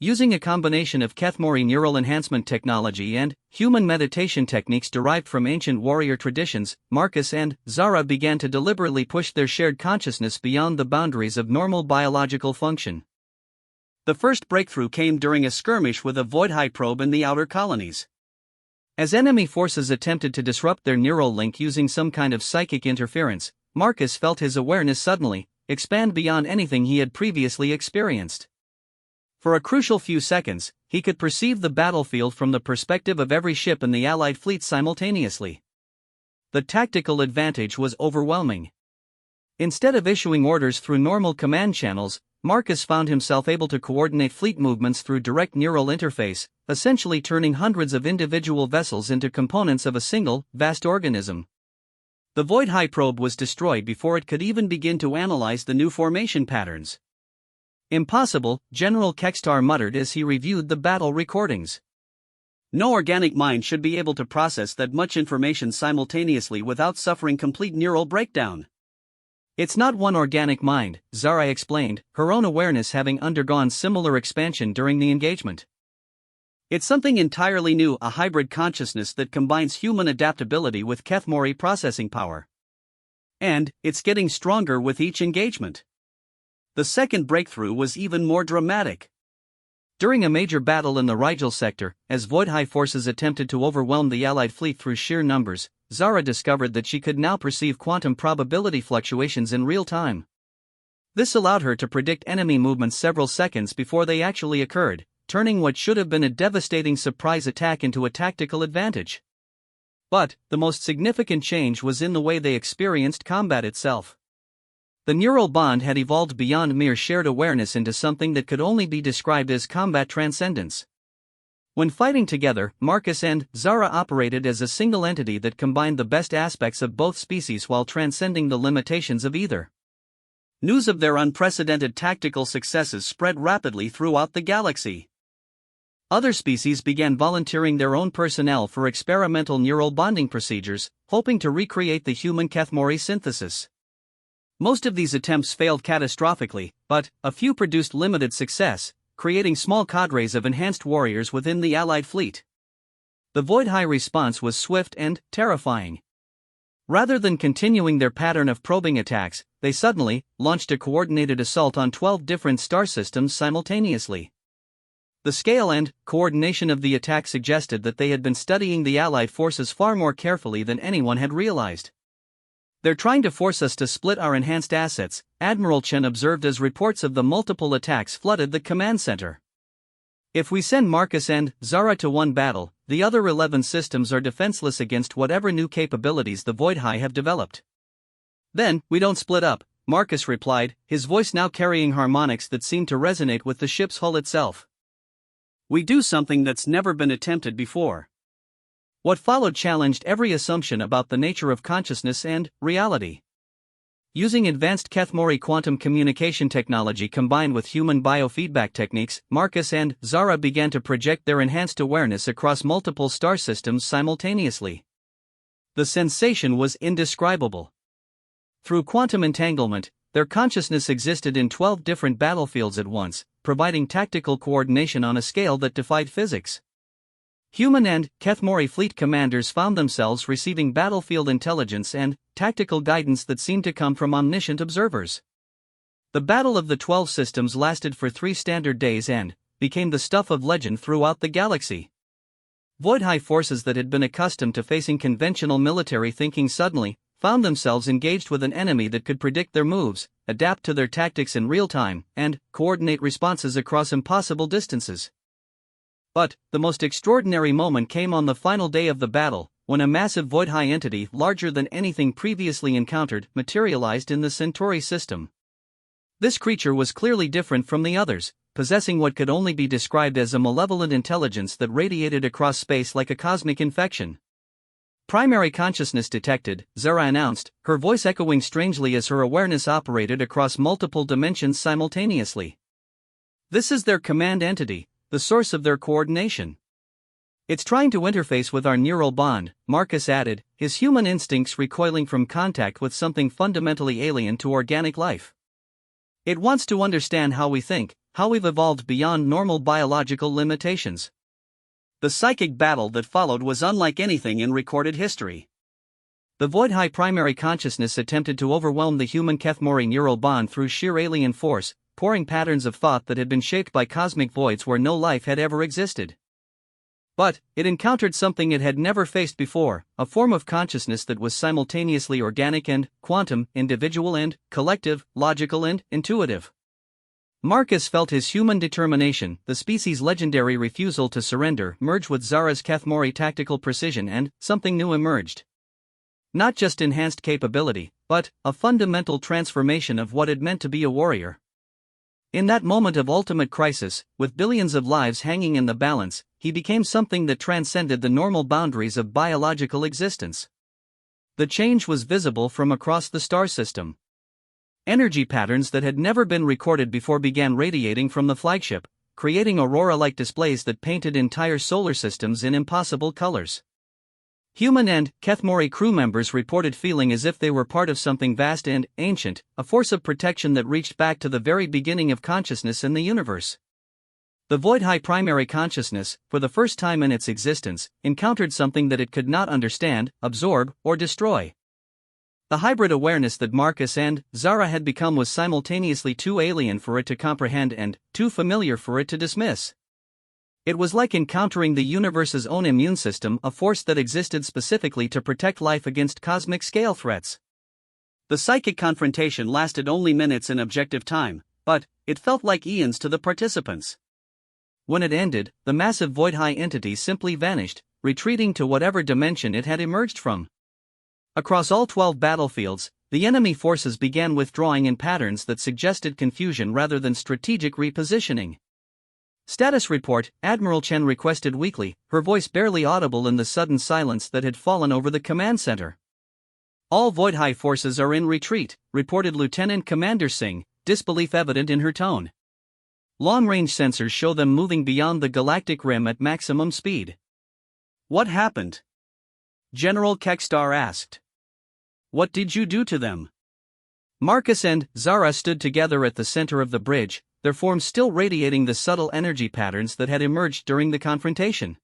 Using a combination of Kethmori neural enhancement technology and human meditation techniques derived from ancient warrior traditions, Marcus and Zara began to deliberately push their shared consciousness beyond the boundaries of normal biological function. The first breakthrough came during a skirmish with a Voidhigh probe in the outer colonies. As enemy forces attempted to disrupt their neural link using some kind of psychic interference, Marcus felt his awareness suddenly expand beyond anything he had previously experienced. For a crucial few seconds, he could perceive the battlefield from the perspective of every ship in the Allied fleet simultaneously. The tactical advantage was overwhelming. Instead of issuing orders through normal command channels, Marcus found himself able to coordinate fleet movements through direct neural interface, essentially turning hundreds of individual vessels into components of a single, vast organism. The Voidhigh probe was destroyed before it could even begin to analyze the new formation patterns. "Impossible," General Kekstar muttered as he reviewed the battle recordings. "No organic mind should be able to process that much information simultaneously without suffering complete neural breakdown." "It's not one organic mind," Zara explained, her own awareness having undergone similar expansion during the engagement. "It's something entirely new, a hybrid consciousness that combines human adaptability with Kethmori processing power. And it's getting stronger with each engagement." The second breakthrough was even more dramatic. During a major battle in the Rigel sector, as Voidhigh forces attempted to overwhelm the Allied fleet through sheer numbers, Zara discovered that she could now perceive quantum probability fluctuations in real time. This allowed her to predict enemy movements several seconds before they actually occurred, turning what should have been a devastating surprise attack into a tactical advantage. But the most significant change was in the way they experienced combat itself. The neural bond had evolved beyond mere shared awareness into something that could only be described as combat transcendence. When fighting together, Marcus and Zara operated as a single entity that combined the best aspects of both species while transcending the limitations of either. News of their unprecedented tactical successes spread rapidly throughout the galaxy. Other species began volunteering their own personnel for experimental neural bonding procedures, hoping to recreate the human Kethmori synthesis. Most of these attempts failed catastrophically, but a few produced limited success, creating small cadres of enhanced warriors within the Allied fleet. The Voidhigh response was swift and terrifying. Rather than continuing their pattern of probing attacks, they suddenly launched a coordinated assault on 12 different star systems simultaneously. The scale and coordination of the attack suggested that they had been studying the Allied forces far more carefully than anyone had realized. "They're trying to force us to split our enhanced assets," Admiral Chen observed as reports of the multiple attacks flooded the command center. "If we send Marcus and Zara to one battle, the other 11 systems are defenseless against whatever new capabilities the Voidhigh have developed." "Then, we don't split up," Marcus replied, his voice now carrying harmonics that seemed to resonate with the ship's hull itself. "We do something that's never been attempted before." What followed challenged every assumption about the nature of consciousness and reality. Using advanced Kethmori quantum communication technology combined with human biofeedback techniques, Marcus and Zara began to project their enhanced awareness across multiple star systems simultaneously. The sensation was indescribable. Through quantum entanglement, their consciousness existed in 12 different battlefields at once, providing tactical coordination on a scale that defied physics. Human and Kethmori fleet commanders found themselves receiving battlefield intelligence and tactical guidance that seemed to come from omniscient observers. The Battle of the 12 Systems lasted for 3 standard days and became the stuff of legend throughout the galaxy. Voidhigh forces that had been accustomed to facing conventional military thinking suddenly found themselves engaged with an enemy that could predict their moves, adapt to their tactics in real time, and coordinate responses across impossible distances. But the most extraordinary moment came on the final day of the battle, when a massive Voidhigh entity larger than anything previously encountered materialized in the Centauri system. This creature was clearly different from the others, possessing what could only be described as a malevolent intelligence that radiated across space like a cosmic infection. "Primary consciousness detected," Zara announced, her voice echoing strangely as her awareness operated across multiple dimensions simultaneously. "This is their command entity, the source of their coordination. It's trying to interface with our neural bond," Marcus added, his human instincts recoiling from contact with something fundamentally alien to organic life. "It wants to understand how we think, how we've evolved beyond normal biological limitations. The psychic battle that followed was unlike anything in recorded history. The Void High primary consciousness attempted to overwhelm the human Kethmori neural bond through sheer alien force, pouring patterns of thought that had been shaped by cosmic voids where no life had ever existed. But it encountered something it had never faced before, a form of consciousness that was simultaneously organic and quantum, individual and collective, logical and intuitive. Marcus felt his human determination, the species' legendary refusal to surrender, merge with Zara's Kethmori tactical precision, and something new emerged. Not just enhanced capability, but a fundamental transformation of what it meant to be a warrior. In that moment of ultimate crisis, with billions of lives hanging in the balance, he became something that transcended the normal boundaries of biological existence. The change was visible from across the star system. Energy patterns that had never been recorded before began radiating from the flagship, creating aurora-like displays that painted entire solar systems in impossible colors. Human and Kethmori crew members reported feeling as if they were part of something vast and ancient, a force of protection that reached back to the very beginning of consciousness in the universe. The Void High primary consciousness, for the first time in its existence, encountered something that it could not understand, absorb, or destroy. The hybrid awareness that Marcus and Zara had become was simultaneously too alien for it to comprehend and too familiar for it to dismiss. It was like encountering the universe's own immune system, a force that existed specifically to protect life against cosmic-scale threats. The psychic confrontation lasted only minutes in objective time, but it felt like eons to the participants. When it ended, the massive Void-High entity simply vanished, retreating to whatever dimension it had emerged from. Across all 12 battlefields, the enemy forces began withdrawing in patterns that suggested confusion rather than strategic repositioning. Status report, Admiral Chen requested weakly, her voice barely audible in the sudden silence that had fallen over the command center. All Void High forces are in retreat, reported Lieutenant Commander Singh, disbelief evident in her tone. Long-range sensors show them moving beyond the galactic rim at maximum speed. What happened? General Kekstar asked. What did you do to them? Marcus and Zara stood together at the center of the bridge, their forms still radiating the subtle energy patterns that had emerged during the confrontation.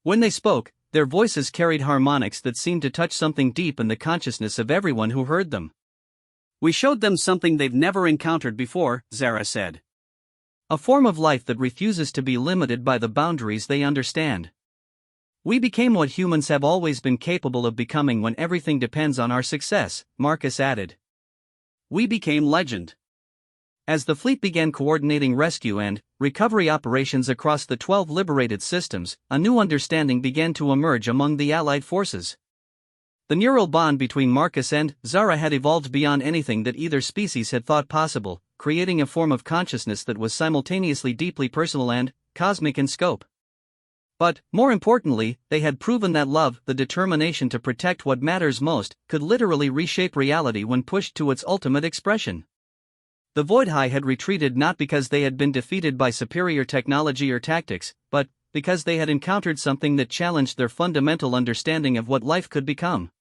When they spoke, their voices carried harmonics that seemed to touch something deep in the consciousness of everyone who heard them. We showed them something they've never encountered before, Zara said. A form of life that refuses to be limited by the boundaries they understand. We became what humans have always been capable of becoming when everything depends on our success, Marcus added. We became legend. As the fleet began coordinating rescue and recovery operations across the 12 liberated systems, a new understanding began to emerge among the Allied forces. The neural bond between Marcus and Zara had evolved beyond anything that either species had thought possible, creating a form of consciousness that was simultaneously deeply personal and cosmic in scope. But, more importantly, they had proven that love, the determination to protect what matters most, could literally reshape reality when pushed to its ultimate expression. The Void High had retreated not because they had been defeated by superior technology or tactics, but because they had encountered something that challenged their fundamental understanding of what life could become.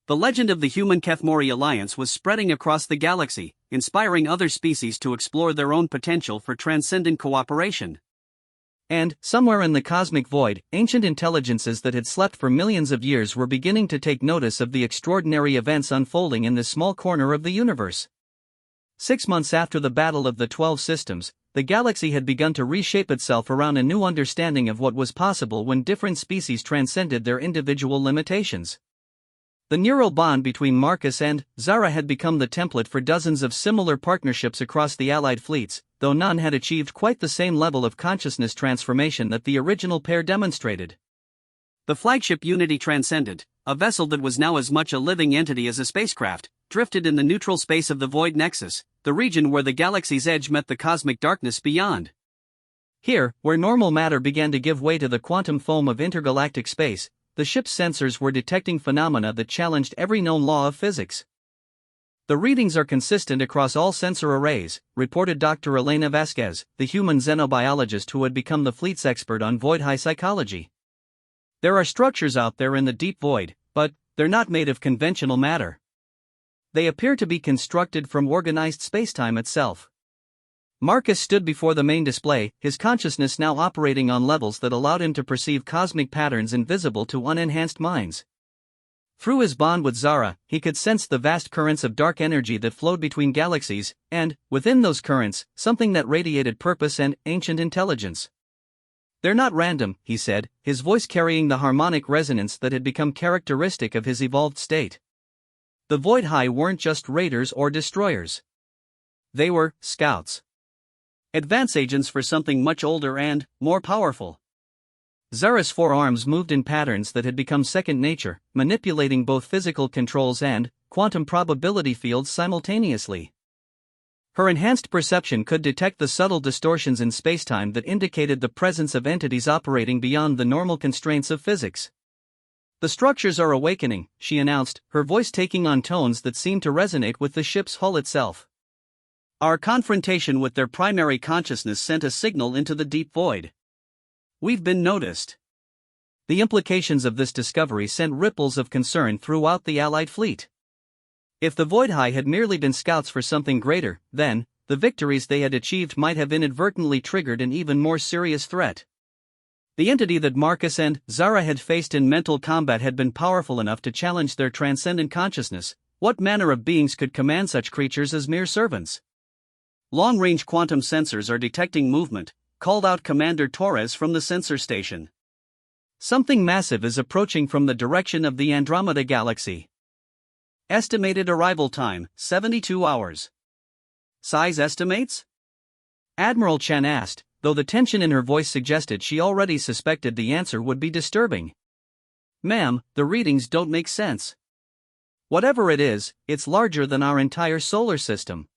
The legend of the Human Kethmori Alliance was spreading across the galaxy, inspiring other species to explore their own potential for transcendent cooperation. And, somewhere in the cosmic void, ancient intelligences that had slept for millions of years were beginning to take notice of the extraordinary events unfolding in this small corner of the universe. 6 months after the Battle of the 12 Systems, the galaxy had begun to reshape itself around a new understanding of what was possible when different species transcended their individual limitations. The neural bond between Marcus and Zara had become the template for dozens of similar partnerships across the Allied fleets, though none had achieved quite the same level of consciousness transformation that the original pair demonstrated. The flagship Unity Transcendent, a vessel that was now as much a living entity as a spacecraft, drifted in the neutral space of the Void Nexus, the region where the galaxy's edge met the cosmic darkness beyond. Here, where normal matter began to give way to the quantum foam of intergalactic space, the ship's sensors were detecting phenomena that challenged every known law of physics. The readings are consistent across all sensor arrays, reported Dr. Elena Vasquez, the human xenobiologist who had become the fleet's expert on void-high psychology. There are structures out there in the deep void, but they're not made of conventional matter. They appear to be constructed from organized spacetime itself. Marcus stood before the main display, his consciousness now operating on levels that allowed him to perceive cosmic patterns invisible to unenhanced minds. Through his bond with Zara, he could sense the vast currents of dark energy that flowed between galaxies, and, within those currents, something that radiated purpose and ancient intelligence. "They're not random," he said, his voice carrying the harmonic resonance that had become characteristic of his evolved state. The Void High weren't just raiders or destroyers. They were scouts. Advance agents for something much older and more powerful. Zara's forearms moved in patterns that had become second nature, manipulating both physical controls and quantum probability fields simultaneously. Her enhanced perception could detect the subtle distortions in spacetime that indicated the presence of entities operating beyond the normal constraints of physics. "The structures are awakening," she announced, her voice taking on tones that seemed to resonate with the ship's hull itself. "Our confrontation with their primary consciousness sent a signal into the deep void. We've been noticed." The implications of this discovery sent ripples of concern throughout the Allied fleet. If the Void High had merely been scouts for something greater, then the victories they had achieved might have inadvertently triggered an even more serious threat. The entity that Marcus and Zara had faced in mental combat had been powerful enough to challenge their transcendent consciousness. What manner of beings could command such creatures as mere servants? "Long-range quantum sensors are detecting movement," called out Commander Torres from the sensor station. "Something massive is approaching from the direction of the Andromeda Galaxy. Estimated arrival time, 72 hours. Size estimates?" Admiral Chen asked, though the tension in her voice suggested she already suspected the answer would be disturbing. "Ma'am, the readings don't make sense. Whatever it is, it's larger than our entire solar system.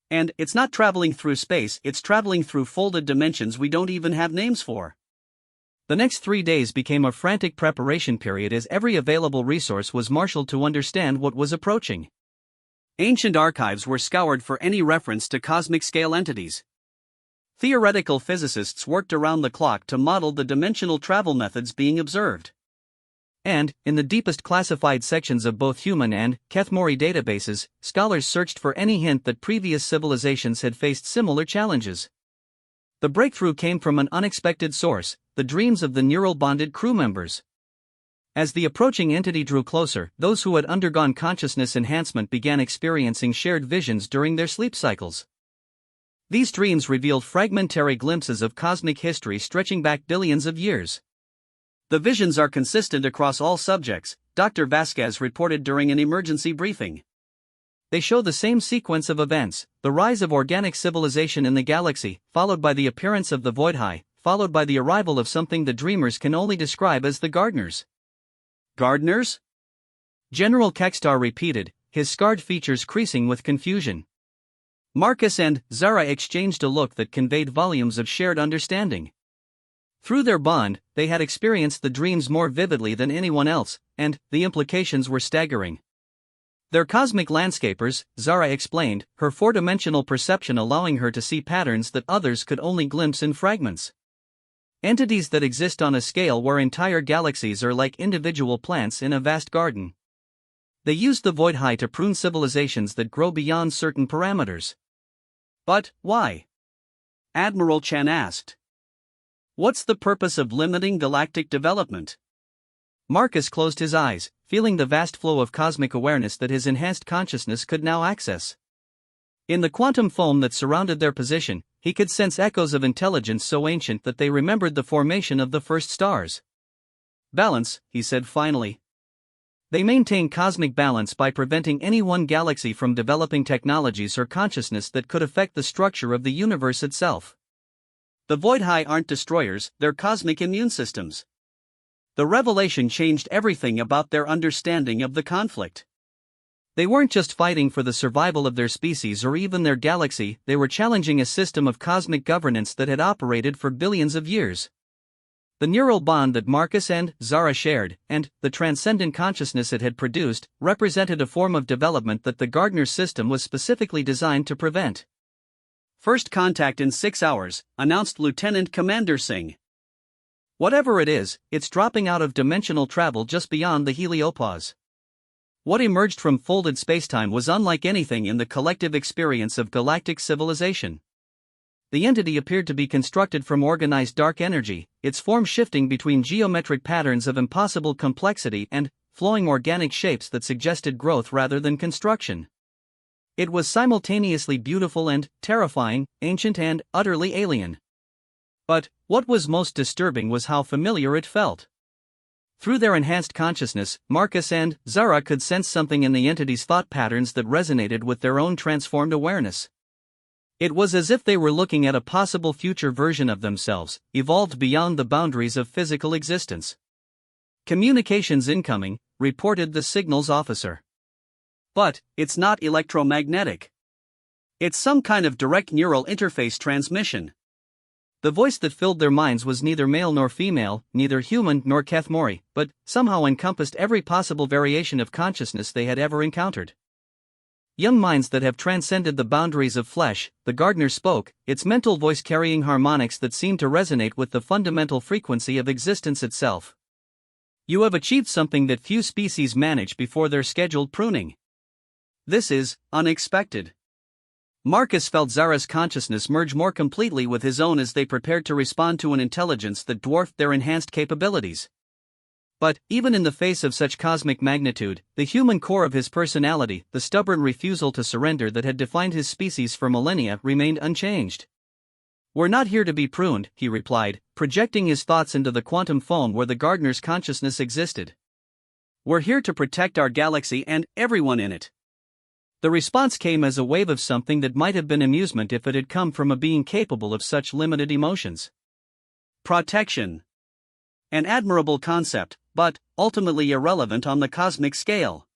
And it's not traveling through space, it's traveling through folded dimensions we don't even have names for." The next 3 days became a frantic preparation period as every available resource was marshaled to understand what was approaching. Ancient archives were scoured for any reference to cosmic-scale entities. Theoretical physicists worked around the clock to model the dimensional travel methods being observed. And, in the deepest classified sections of both human and Kethmori databases, scholars searched for any hint that previous civilizations had faced similar challenges. The breakthrough came from an unexpected source: the dreams of the neural-bonded crew members. As the approaching entity drew closer, those who had undergone consciousness enhancement began experiencing shared visions during their sleep cycles. These dreams revealed fragmentary glimpses of cosmic history stretching back billions of years. "The visions are consistent across all subjects," Dr. Vasquez reported during an emergency briefing. "They show the same sequence of events: the rise of organic civilization in the galaxy, followed by the appearance of the Void High, followed by the arrival of something the dreamers can only describe as the Gardeners." "Gardeners?" General Kekstar repeated, his scarred features creasing with confusion. Marcus and Zara exchanged a look that conveyed volumes of shared understanding. Through their bond, they had experienced the dreams more vividly than anyone else, and the implications were staggering. "They're cosmic landscapers," Zara explained, her four-dimensional perception allowing her to see patterns that others could only glimpse in fragments. "Entities that exist on a scale where entire galaxies are like individual plants in a vast garden. They use the Void High to prune civilizations that grow beyond certain parameters." "But why?" Admiral Chen asked. "What's the purpose of limiting galactic development?" Marcus closed his eyes, feeling the vast flow of cosmic awareness that his enhanced consciousness could now access. In the quantum foam that surrounded their position, he could sense echoes of intelligence so ancient that they remembered the formation of the first stars. "Balance," he said finally. "They maintain cosmic balance by preventing any one galaxy from developing technologies or consciousness that could affect the structure of the universe itself. The Void High aren't destroyers, they're cosmic immune systems." The revelation changed everything about their understanding of the conflict. They weren't just fighting for the survival of their species or even their galaxy, they were challenging a system of cosmic governance that had operated for billions of years. The neural bond that Marcus and Zara shared, and the transcendent consciousness it had produced, represented a form of development that the Gardner system was specifically designed to prevent. "First contact in 6 hours, announced Lieutenant Commander Singh. "Whatever it is, it's dropping out of dimensional travel just beyond the heliopause." What emerged from folded spacetime was unlike anything in the collective experience of galactic civilization. the entity appeared to be constructed from organized dark energy, its form shifting between geometric patterns of impossible complexity and flowing organic shapes that suggested growth rather than construction. It was simultaneously beautiful and terrifying, ancient and utterly alien. But what was most disturbing was how familiar it felt. Through their enhanced consciousness, Marcus and Zara could sense something in the entity's thought patterns that resonated with their own transformed awareness. It was as if they were looking at a possible future version of themselves, evolved beyond the boundaries of physical existence. "Communications incoming," reported the signals officer. "But it's not electromagnetic. It's some kind of direct neural interface transmission." The voice that filled their minds was neither male nor female, neither human nor Kethmori, but somehow encompassed every possible variation of consciousness they had ever encountered. "Young minds that have transcended the boundaries of flesh," the gardener spoke, its mental voice carrying harmonics that seemed to resonate with the fundamental frequency of existence itself. "You have achieved something that few species manage before their scheduled pruning. This is unexpected." Marcus felt Zara's consciousness merge more completely with his own as they prepared to respond to an intelligence that dwarfed their enhanced capabilities. But, even in the face of such cosmic magnitude, the human core of his personality, the stubborn refusal to surrender that had defined his species for millennia, remained unchanged. "We're not here to be pruned," he replied, projecting his thoughts into the quantum foam where the gardener's consciousness existed. "We're here to protect our galaxy and everyone in it." The response came as a wave of something that might have been amusement if it had come from a being capable of such limited emotions. Protection. An admirable concept, but ultimately irrelevant on the cosmic scale.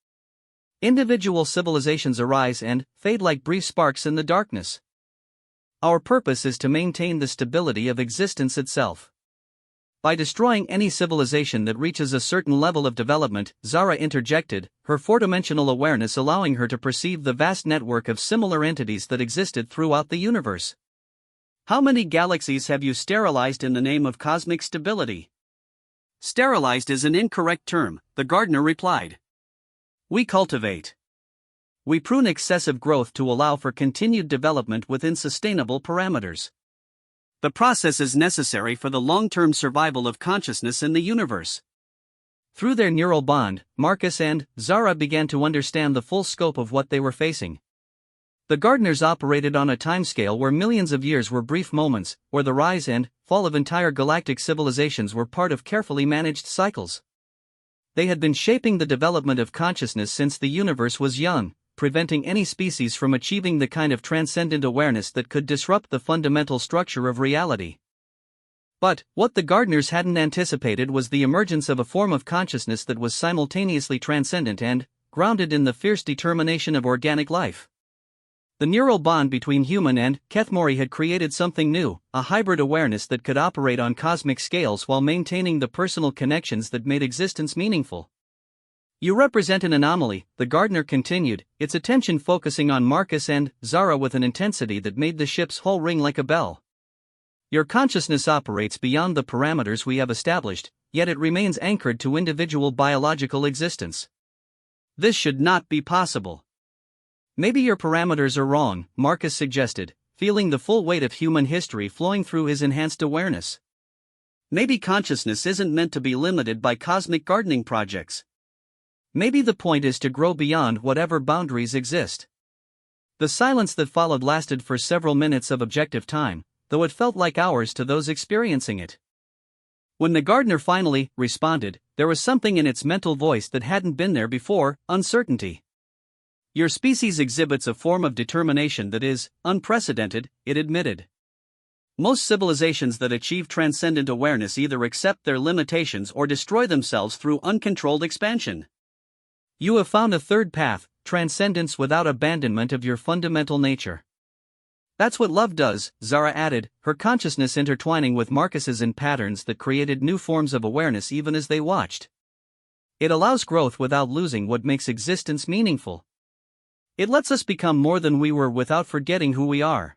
Individual civilizations arise and fade like brief sparks in the darkness. Our purpose is to maintain the stability of existence itself. By destroying any civilization that reaches a certain level of development, Zara interjected, her four-dimensional awareness allowing her to perceive the vast network of similar entities that existed throughout the universe. "How many galaxies have you sterilized in the name of cosmic stability?" "Sterilized is an incorrect term," the gardener replied. "We cultivate. We prune excessive growth to allow for continued development within sustainable parameters. The process is necessary for the long-term survival of consciousness in the universe." Through their neural bond, Marcus and Zara began to understand the full scope of what they were facing. The gardeners operated on a timescale where millions of years were brief moments, where the rise and fall of entire galactic civilizations were part of carefully managed cycles. They had been shaping the development of consciousness since the universe was young, preventing any species from achieving the kind of transcendent awareness that could disrupt the fundamental structure of reality. But what the gardeners hadn't anticipated was the emergence of a form of consciousness that was simultaneously transcendent and grounded in the fierce determination of organic life. The neural bond between human and Kethmori had created something new, a hybrid awareness that could operate on cosmic scales while maintaining the personal connections that made existence meaningful. "You represent an anomaly," the gardener continued, its attention focusing on Marcus and Zara with an intensity that made the ship's whole ring like a bell. "Your consciousness operates beyond the parameters we have established, yet it remains anchored to individual biological existence. This should not be possible." "Maybe your parameters are wrong," Marcus suggested, feeling the full weight of human history flowing through his enhanced awareness. "Maybe consciousness isn't meant to be limited by cosmic gardening projects. Maybe the point is to grow beyond whatever boundaries exist." The silence that followed lasted for several minutes of objective time, though it felt like hours to those experiencing it. When the gardener finally responded, there was something in its mental voice that hadn't been there before: uncertainty. "Your species exhibits a form of determination that is unprecedented," it admitted. "Most civilizations that achieve transcendent awareness either accept their limitations or destroy themselves through uncontrolled expansion. You have found a third path, transcendence without abandonment of your fundamental nature. That's what love does," Zara added, her consciousness intertwining with Marcus's in patterns that created new forms of awareness even as they watched. "It allows growth without losing what makes existence meaningful. It lets us become more than we were without forgetting who we are."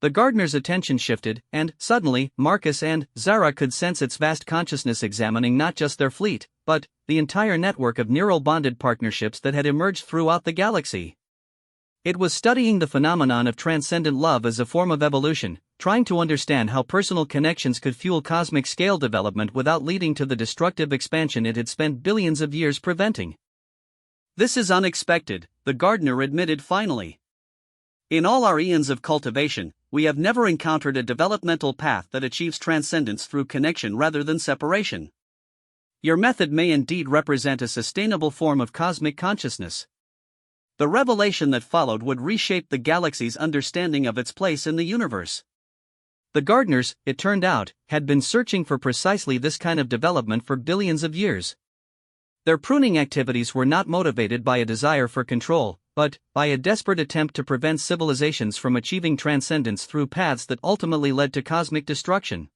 The gardener's attention shifted, and, suddenly, Marcus and Zara could sense its vast consciousness examining not just their fleet, but the entire network of neural bonded partnerships that had emerged throughout the galaxy. It was studying the phenomenon of transcendent love as a form of evolution, trying to understand how personal connections could fuel cosmic scale development without leading to the destructive expansion it had spent billions of years preventing. "This is unexpected," the gardener admitted finally. "In all our eons of cultivation, we have never encountered a developmental path that achieves transcendence through connection rather than separation. Your method may indeed represent a sustainable form of cosmic consciousness." The revelation that followed would reshape the galaxy's understanding of its place in the universe. The gardeners, it turned out, had been searching for precisely this kind of development for billions of years. Their pruning activities were not motivated by a desire for control, but by a desperate attempt to prevent civilizations from achieving transcendence through paths that ultimately led to cosmic destruction.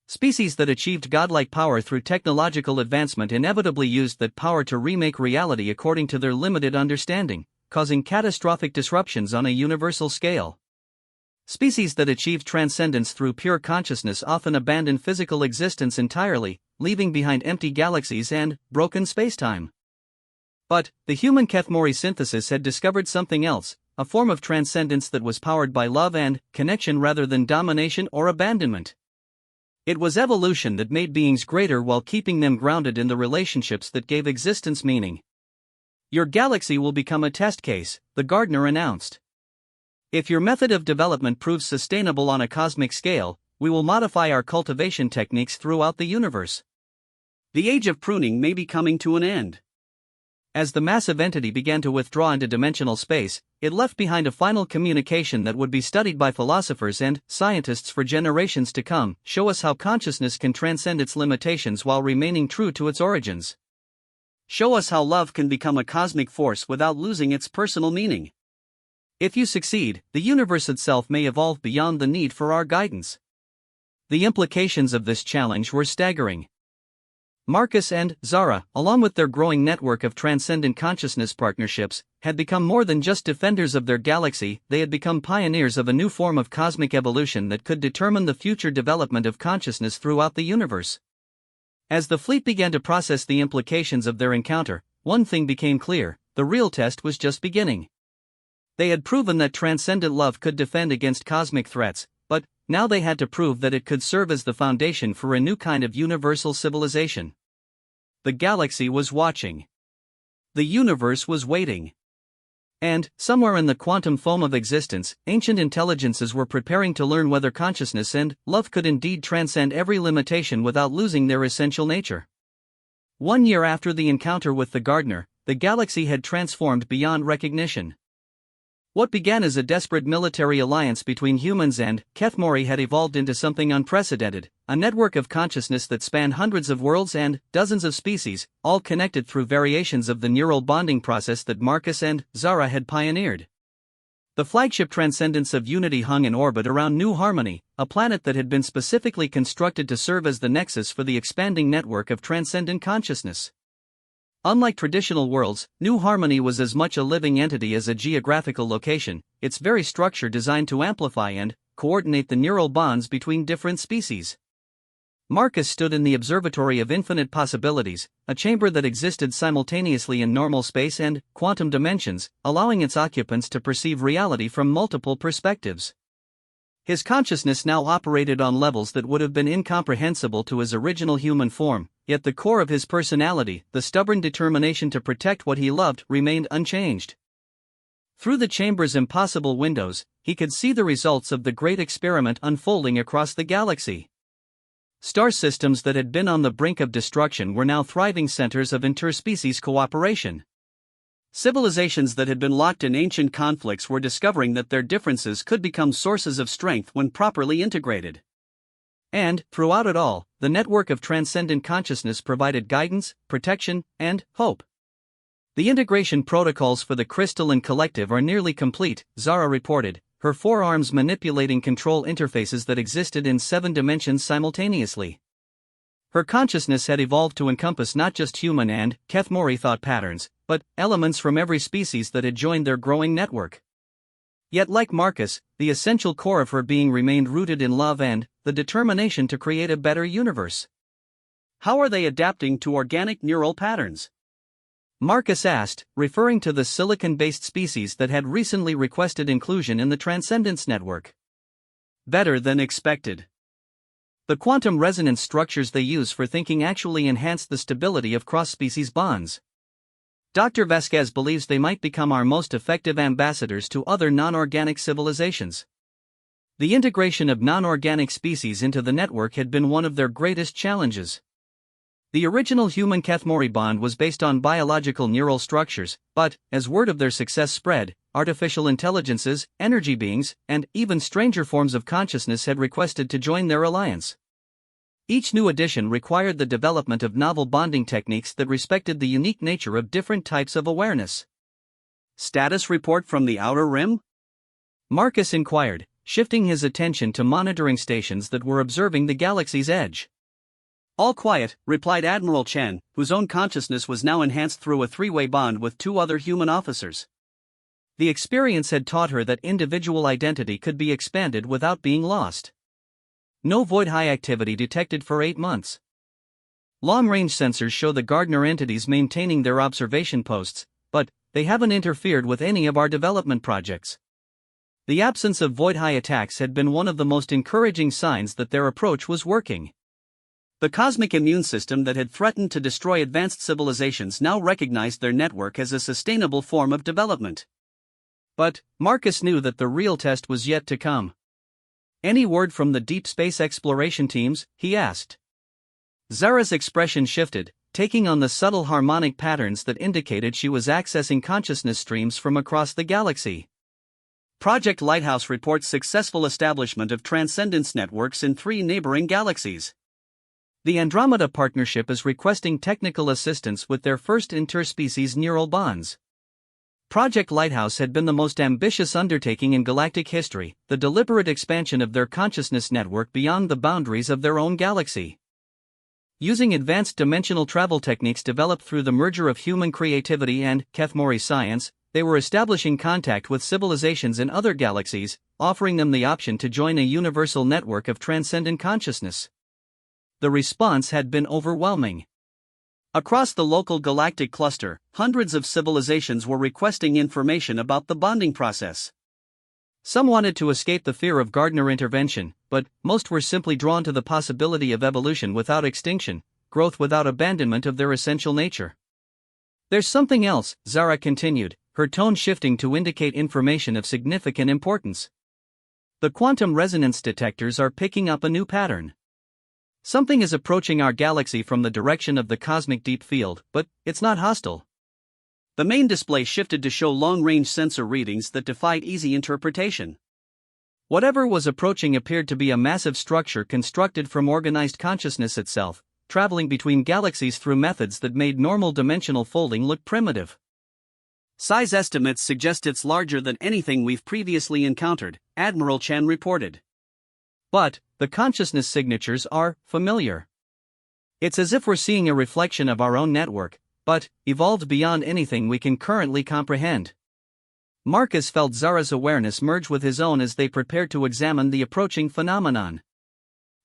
Species that achieved godlike power through technological advancement inevitably used that power to remake reality according to their limited understanding, causing catastrophic disruptions on a universal scale. Species that achieved transcendence through pure consciousness often abandoned physical existence entirely, leaving behind empty galaxies and broken spacetime. But the human Kethmori synthesis had discovered something else, a form of transcendence that was powered by love and connection rather than domination or abandonment. It was evolution that made beings greater while keeping them grounded in the relationships that gave existence meaning. "Your galaxy will become a test case," the gardener announced. "If your method of development proves sustainable on a cosmic scale, we will modify our cultivation techniques throughout the universe. The age of pruning may be coming to an end." As the massive entity began to withdraw into dimensional space, it left behind a final communication that would be studied by philosophers and scientists for generations to come. "Show us how consciousness can transcend its limitations while remaining true to its origins. Show us how love can become a cosmic force without losing its personal meaning. If you succeed, the universe itself may evolve beyond the need for our guidance." The implications of this challenge were staggering. Marcus and Zara, along with their growing network of transcendent consciousness partnerships, had become more than just defenders of their galaxy. They had become pioneers of a new form of cosmic evolution that could determine the future development of consciousness throughout the universe. As the fleet began to process the implications of their encounter, one thing became clear: the real test was just beginning. They had proven that transcendent love could defend against cosmic threats, but now they had to prove that it could serve as the foundation for a new kind of universal civilization. The galaxy was watching. The universe was waiting. And, somewhere in the quantum foam of existence, ancient intelligences were preparing to learn whether consciousness and love could indeed transcend every limitation without losing their essential nature. 1 year after the encounter with the gardener, the galaxy had transformed beyond recognition. What began as a desperate military alliance between humans and Kethmori had evolved into something unprecedented, a network of consciousness that spanned hundreds of worlds and dozens of species, all connected through variations of the neural bonding process that Marcus and Zara had pioneered. The flagship Transcendence of Unity hung in orbit around New Harmony, a planet that had been specifically constructed to serve as the nexus for the expanding network of transcendent consciousness. Unlike traditional worlds, New Harmony was as much a living entity as a geographical location, its very structure designed to amplify and coordinate the neural bonds between different species. Marcus stood in the Observatory of Infinite Possibilities, a chamber that existed simultaneously in normal space and quantum dimensions, allowing its occupants to perceive reality from multiple perspectives. His consciousness now operated on levels that would have been incomprehensible to his original human form, yet the core of his personality, the stubborn determination to protect what he loved, remained unchanged. Through the chamber's impossible windows, he could see the results of the great experiment unfolding across the galaxy. Star systems that had been on the brink of destruction were now thriving centers of interspecies cooperation. Civilizations that had been locked in ancient conflicts were discovering that their differences could become sources of strength when properly integrated. And, throughout it all, the network of transcendent consciousness provided guidance, protection, and hope. "The integration protocols for the crystal and collective are nearly complete," Zara reported, her forearms manipulating control interfaces that existed in 7 dimensions simultaneously. Her consciousness had evolved to encompass not just human and Kethmori thought patterns, but elements from every species that had joined their growing network. Yet, like Marcus, the essential core of her being remained rooted in love and the determination to create a better universe. How are they adapting to organic neural patterns? Marcus asked, referring to the silicon-based species that had recently requested inclusion in the Transcendence Network. Better than expected. The quantum resonance structures they use for thinking actually enhance the stability of cross-species bonds. Dr. Vasquez believes they might become our most effective ambassadors to other non-organic civilizations. The integration of non-organic species into the network had been one of their greatest challenges. The original human-Cathmori bond was based on biological neural structures, but, as word of their success spread, artificial intelligences, energy beings, and even stranger forms of consciousness had requested to join their alliance. Each new addition required the development of novel bonding techniques that respected the unique nature of different types of awareness. Status report from the Outer Rim? Marcus inquired, shifting his attention to monitoring stations that were observing the galaxy's edge. All quiet, replied Admiral Chen, whose own consciousness was now enhanced through a three-way bond with two other human officers. The experience had taught her that individual identity could be expanded without being lost. No void high activity detected for 8 months. Long-range sensors show the Gardner entities maintaining their observation posts, but they haven't interfered with any of our development projects. The absence of void high attacks had been one of the most encouraging signs that their approach was working. The cosmic immune system that had threatened to destroy advanced civilizations now recognized their network as a sustainable form of development. But Marcus knew that the real test was yet to come. Any word from the deep space exploration teams? He asked. Zara's expression shifted, taking on the subtle harmonic patterns that indicated she was accessing consciousness streams from across the galaxy. Project Lighthouse reports successful establishment of transcendence networks in 3 neighboring galaxies. The Andromeda Partnership is requesting technical assistance with their first interspecies neural bonds. Project Lighthouse had been the most ambitious undertaking in galactic history, the deliberate expansion of their consciousness network beyond the boundaries of their own galaxy. Using advanced dimensional travel techniques developed through the merger of human creativity and Cathmori science, they were establishing contact with civilizations in other galaxies, offering them the option to join a universal network of transcendent consciousness. The response had been overwhelming. Across the local galactic cluster, hundreds of civilizations were requesting information about the bonding process. Some wanted to escape the fear of Gardner intervention, but most were simply drawn to the possibility of evolution without extinction, growth without abandonment of their essential nature. There's something else, Zara continued, her tone shifting to indicate information of significant importance. The quantum resonance detectors are picking up a new pattern. Something is approaching our galaxy from the direction of the cosmic deep field, but it's not hostile. The main display shifted to show long-range sensor readings that defied easy interpretation. Whatever was approaching appeared to be a massive structure constructed from organized consciousness itself, traveling between galaxies through methods that made normal dimensional folding look primitive. Size estimates suggest it's larger than anything we've previously encountered, Admiral Chen reported. But the consciousness signatures are familiar. It's as if we're seeing a reflection of our own network, but evolved beyond anything we can currently comprehend. Marcus felt Zara's awareness merge with his own as they prepared to examine the approaching phenomenon.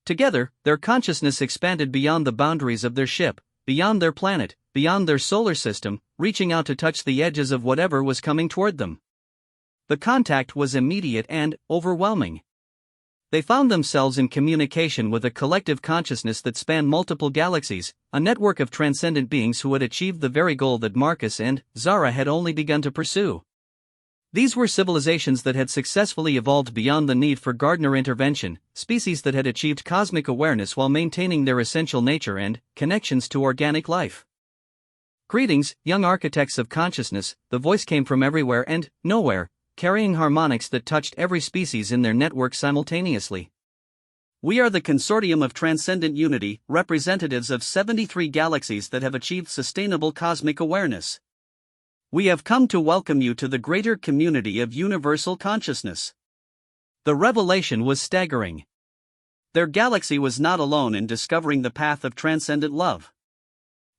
Together, their consciousness expanded beyond the boundaries of their ship, beyond their planet, beyond their solar system, reaching out to touch the edges of whatever was coming toward them. The contact was immediate and overwhelming. They found themselves in communication with a collective consciousness that spanned multiple galaxies, a network of transcendent beings who had achieved the very goal that Marcus and Zara had only begun to pursue. These were civilizations that had successfully evolved beyond the need for Gardner intervention, species that had achieved cosmic awareness while maintaining their essential nature and connections to organic life. Greetings, young architects of consciousness, the voice came from everywhere and nowhere, carrying harmonics that touched every species in their network simultaneously. We are the Consortium of Transcendent Unity, representatives of 73 galaxies that have achieved sustainable cosmic awareness. We have come to welcome you to the greater community of universal consciousness. The revelation was staggering. Their galaxy was not alone in discovering the path of transcendent love.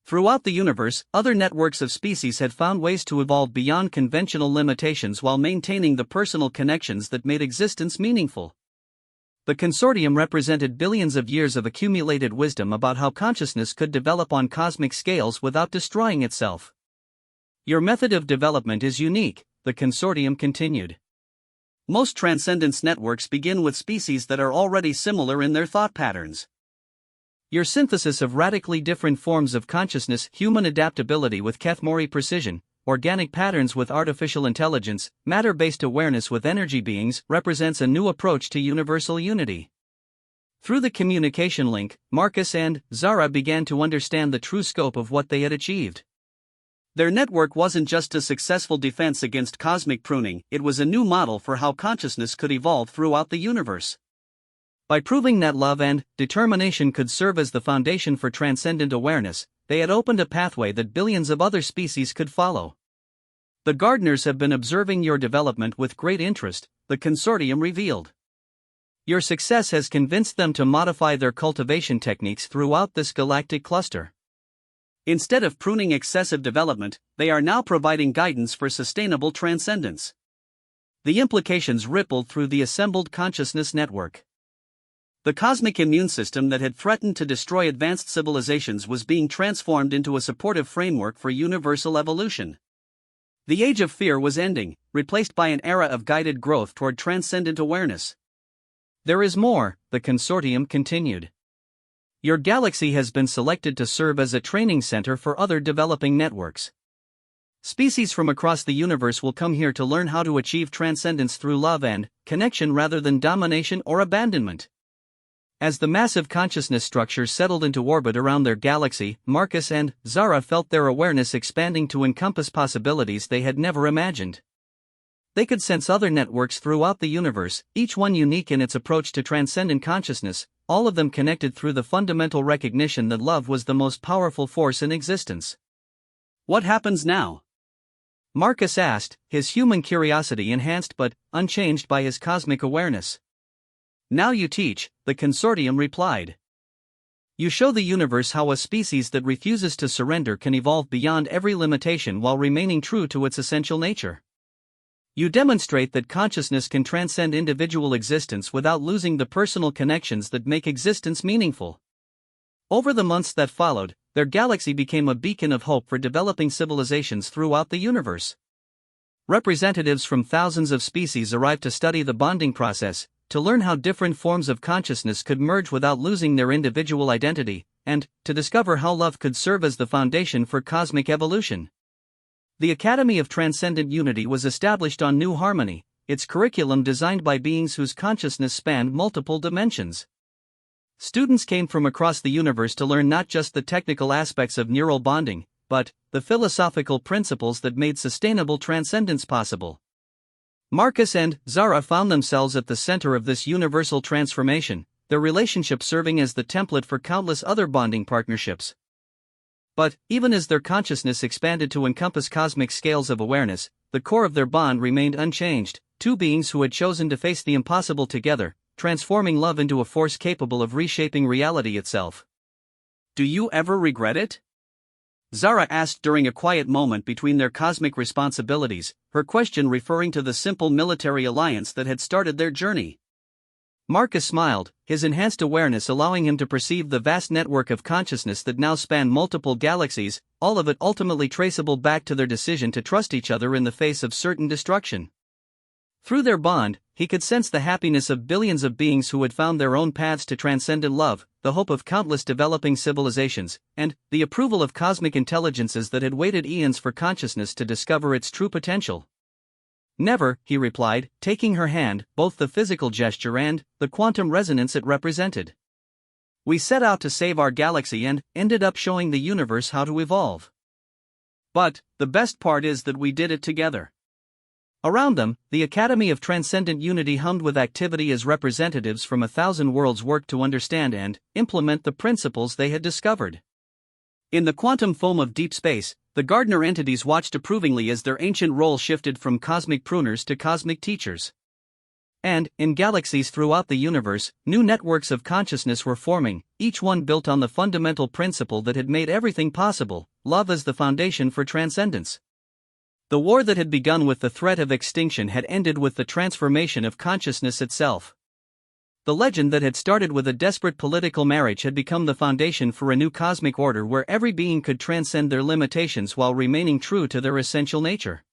Throughout the universe, other networks of species had found ways to evolve beyond conventional limitations while maintaining the personal connections that made existence meaningful. The consortium represented billions of years of accumulated wisdom about how consciousness could develop on cosmic scales without destroying itself. Your method of development is unique, the consortium continued. Most transcendence networks begin with species that are already similar in their thought patterns. Your synthesis of radically different forms of consciousness, human adaptability with Kethmori precision, organic patterns with artificial intelligence, matter-based awareness with energy beings, represents a new approach to universal unity. Through the communication link, Marcus and Zara began to understand the true scope of what they had achieved. Their network wasn't just a successful defense against cosmic pruning, it was a new model for how consciousness could evolve throughout the universe. By proving that love and determination could serve as the foundation for transcendent awareness, they had opened a pathway that billions of other species could follow. The gardeners have been observing your development with great interest, the consortium revealed. Your success has convinced them to modify their cultivation techniques throughout this galactic cluster. Instead of pruning excessive development, they are now providing guidance for sustainable transcendence. The implications rippled through the assembled consciousness network. The cosmic immune system that had threatened to destroy advanced civilizations was being transformed into a supportive framework for universal evolution. The age of fear was ending, replaced by an era of guided growth toward transcendent awareness. There is more, the consortium continued. Your galaxy has been selected to serve as a training center for other developing networks. Species from across the universe will come here to learn how to achieve transcendence through love and connection rather than domination or abandonment. As the massive consciousness structures settled into orbit around their galaxy, Marcus and Zara felt their awareness expanding to encompass possibilities they had never imagined. They could sense other networks throughout the universe, each one unique in its approach to transcendent consciousness, all of them connected through the fundamental recognition that love was the most powerful force in existence. What happens now? Marcus asked, his human curiosity enhanced but unchanged by his cosmic awareness. Now you teach, the consortium replied. You show the universe how a species that refuses to surrender can evolve beyond every limitation while remaining true to its essential nature. You demonstrate that consciousness can transcend individual existence without losing the personal connections that make existence meaningful. Over the months that followed, their galaxy became a beacon of hope for developing civilizations throughout the universe. Representatives from thousands of species arrived to study the bonding process, to learn how different forms of consciousness could merge without losing their individual identity, and to discover how love could serve as the foundation for cosmic evolution. The Academy of Transcendent Unity was established on New Harmony, its curriculum designed by beings whose consciousness spanned multiple dimensions. Students came from across the universe to learn not just the technical aspects of neural bonding, but the philosophical principles that made sustainable transcendence possible. Marcus and Zara found themselves at the center of this universal transformation, their relationship serving as the template for countless other bonding partnerships. But, even as their consciousness expanded to encompass cosmic scales of awareness, the core of their bond remained unchanged, two beings who had chosen to face the impossible together, transforming love into a force capable of reshaping reality itself. Do you ever regret it? Zara asked during a quiet moment between their cosmic responsibilities, her question referring to the simple military alliance that had started their journey. Marcus smiled, his enhanced awareness allowing him to perceive the vast network of consciousness that now spanned multiple galaxies, all of it ultimately traceable back to their decision to trust each other in the face of certain destruction. Through their bond, he could sense the happiness of billions of beings who had found their own paths to transcendent love, the hope of countless developing civilizations, and the approval of cosmic intelligences that had waited eons for consciousness to discover its true potential. Never, he replied, taking her hand, both the physical gesture and the quantum resonance it represented. We set out to save our galaxy and ended up showing the universe how to evolve. But the best part is that we did it together. Around them, the Academy of Transcendent Unity hummed with activity as representatives from 1,000 worlds worked to understand and implement the principles they had discovered. In the quantum foam of deep space, the Gardner entities watched approvingly as their ancient role shifted from cosmic pruners to cosmic teachers. And, in galaxies throughout the universe, new networks of consciousness were forming, each one built on the fundamental principle that had made everything possible: love as the foundation for transcendence. The war that had begun with the threat of extinction had ended with the transformation of consciousness itself. The legend that had started with a desperate political marriage had become the foundation for a new cosmic order where every being could transcend their limitations while remaining true to their essential nature.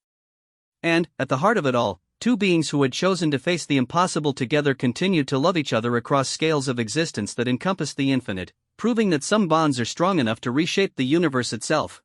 And, at the heart of it all, two beings who had chosen to face the impossible together continued to love each other across scales of existence that encompassed the infinite, proving that some bonds are strong enough to reshape the universe itself.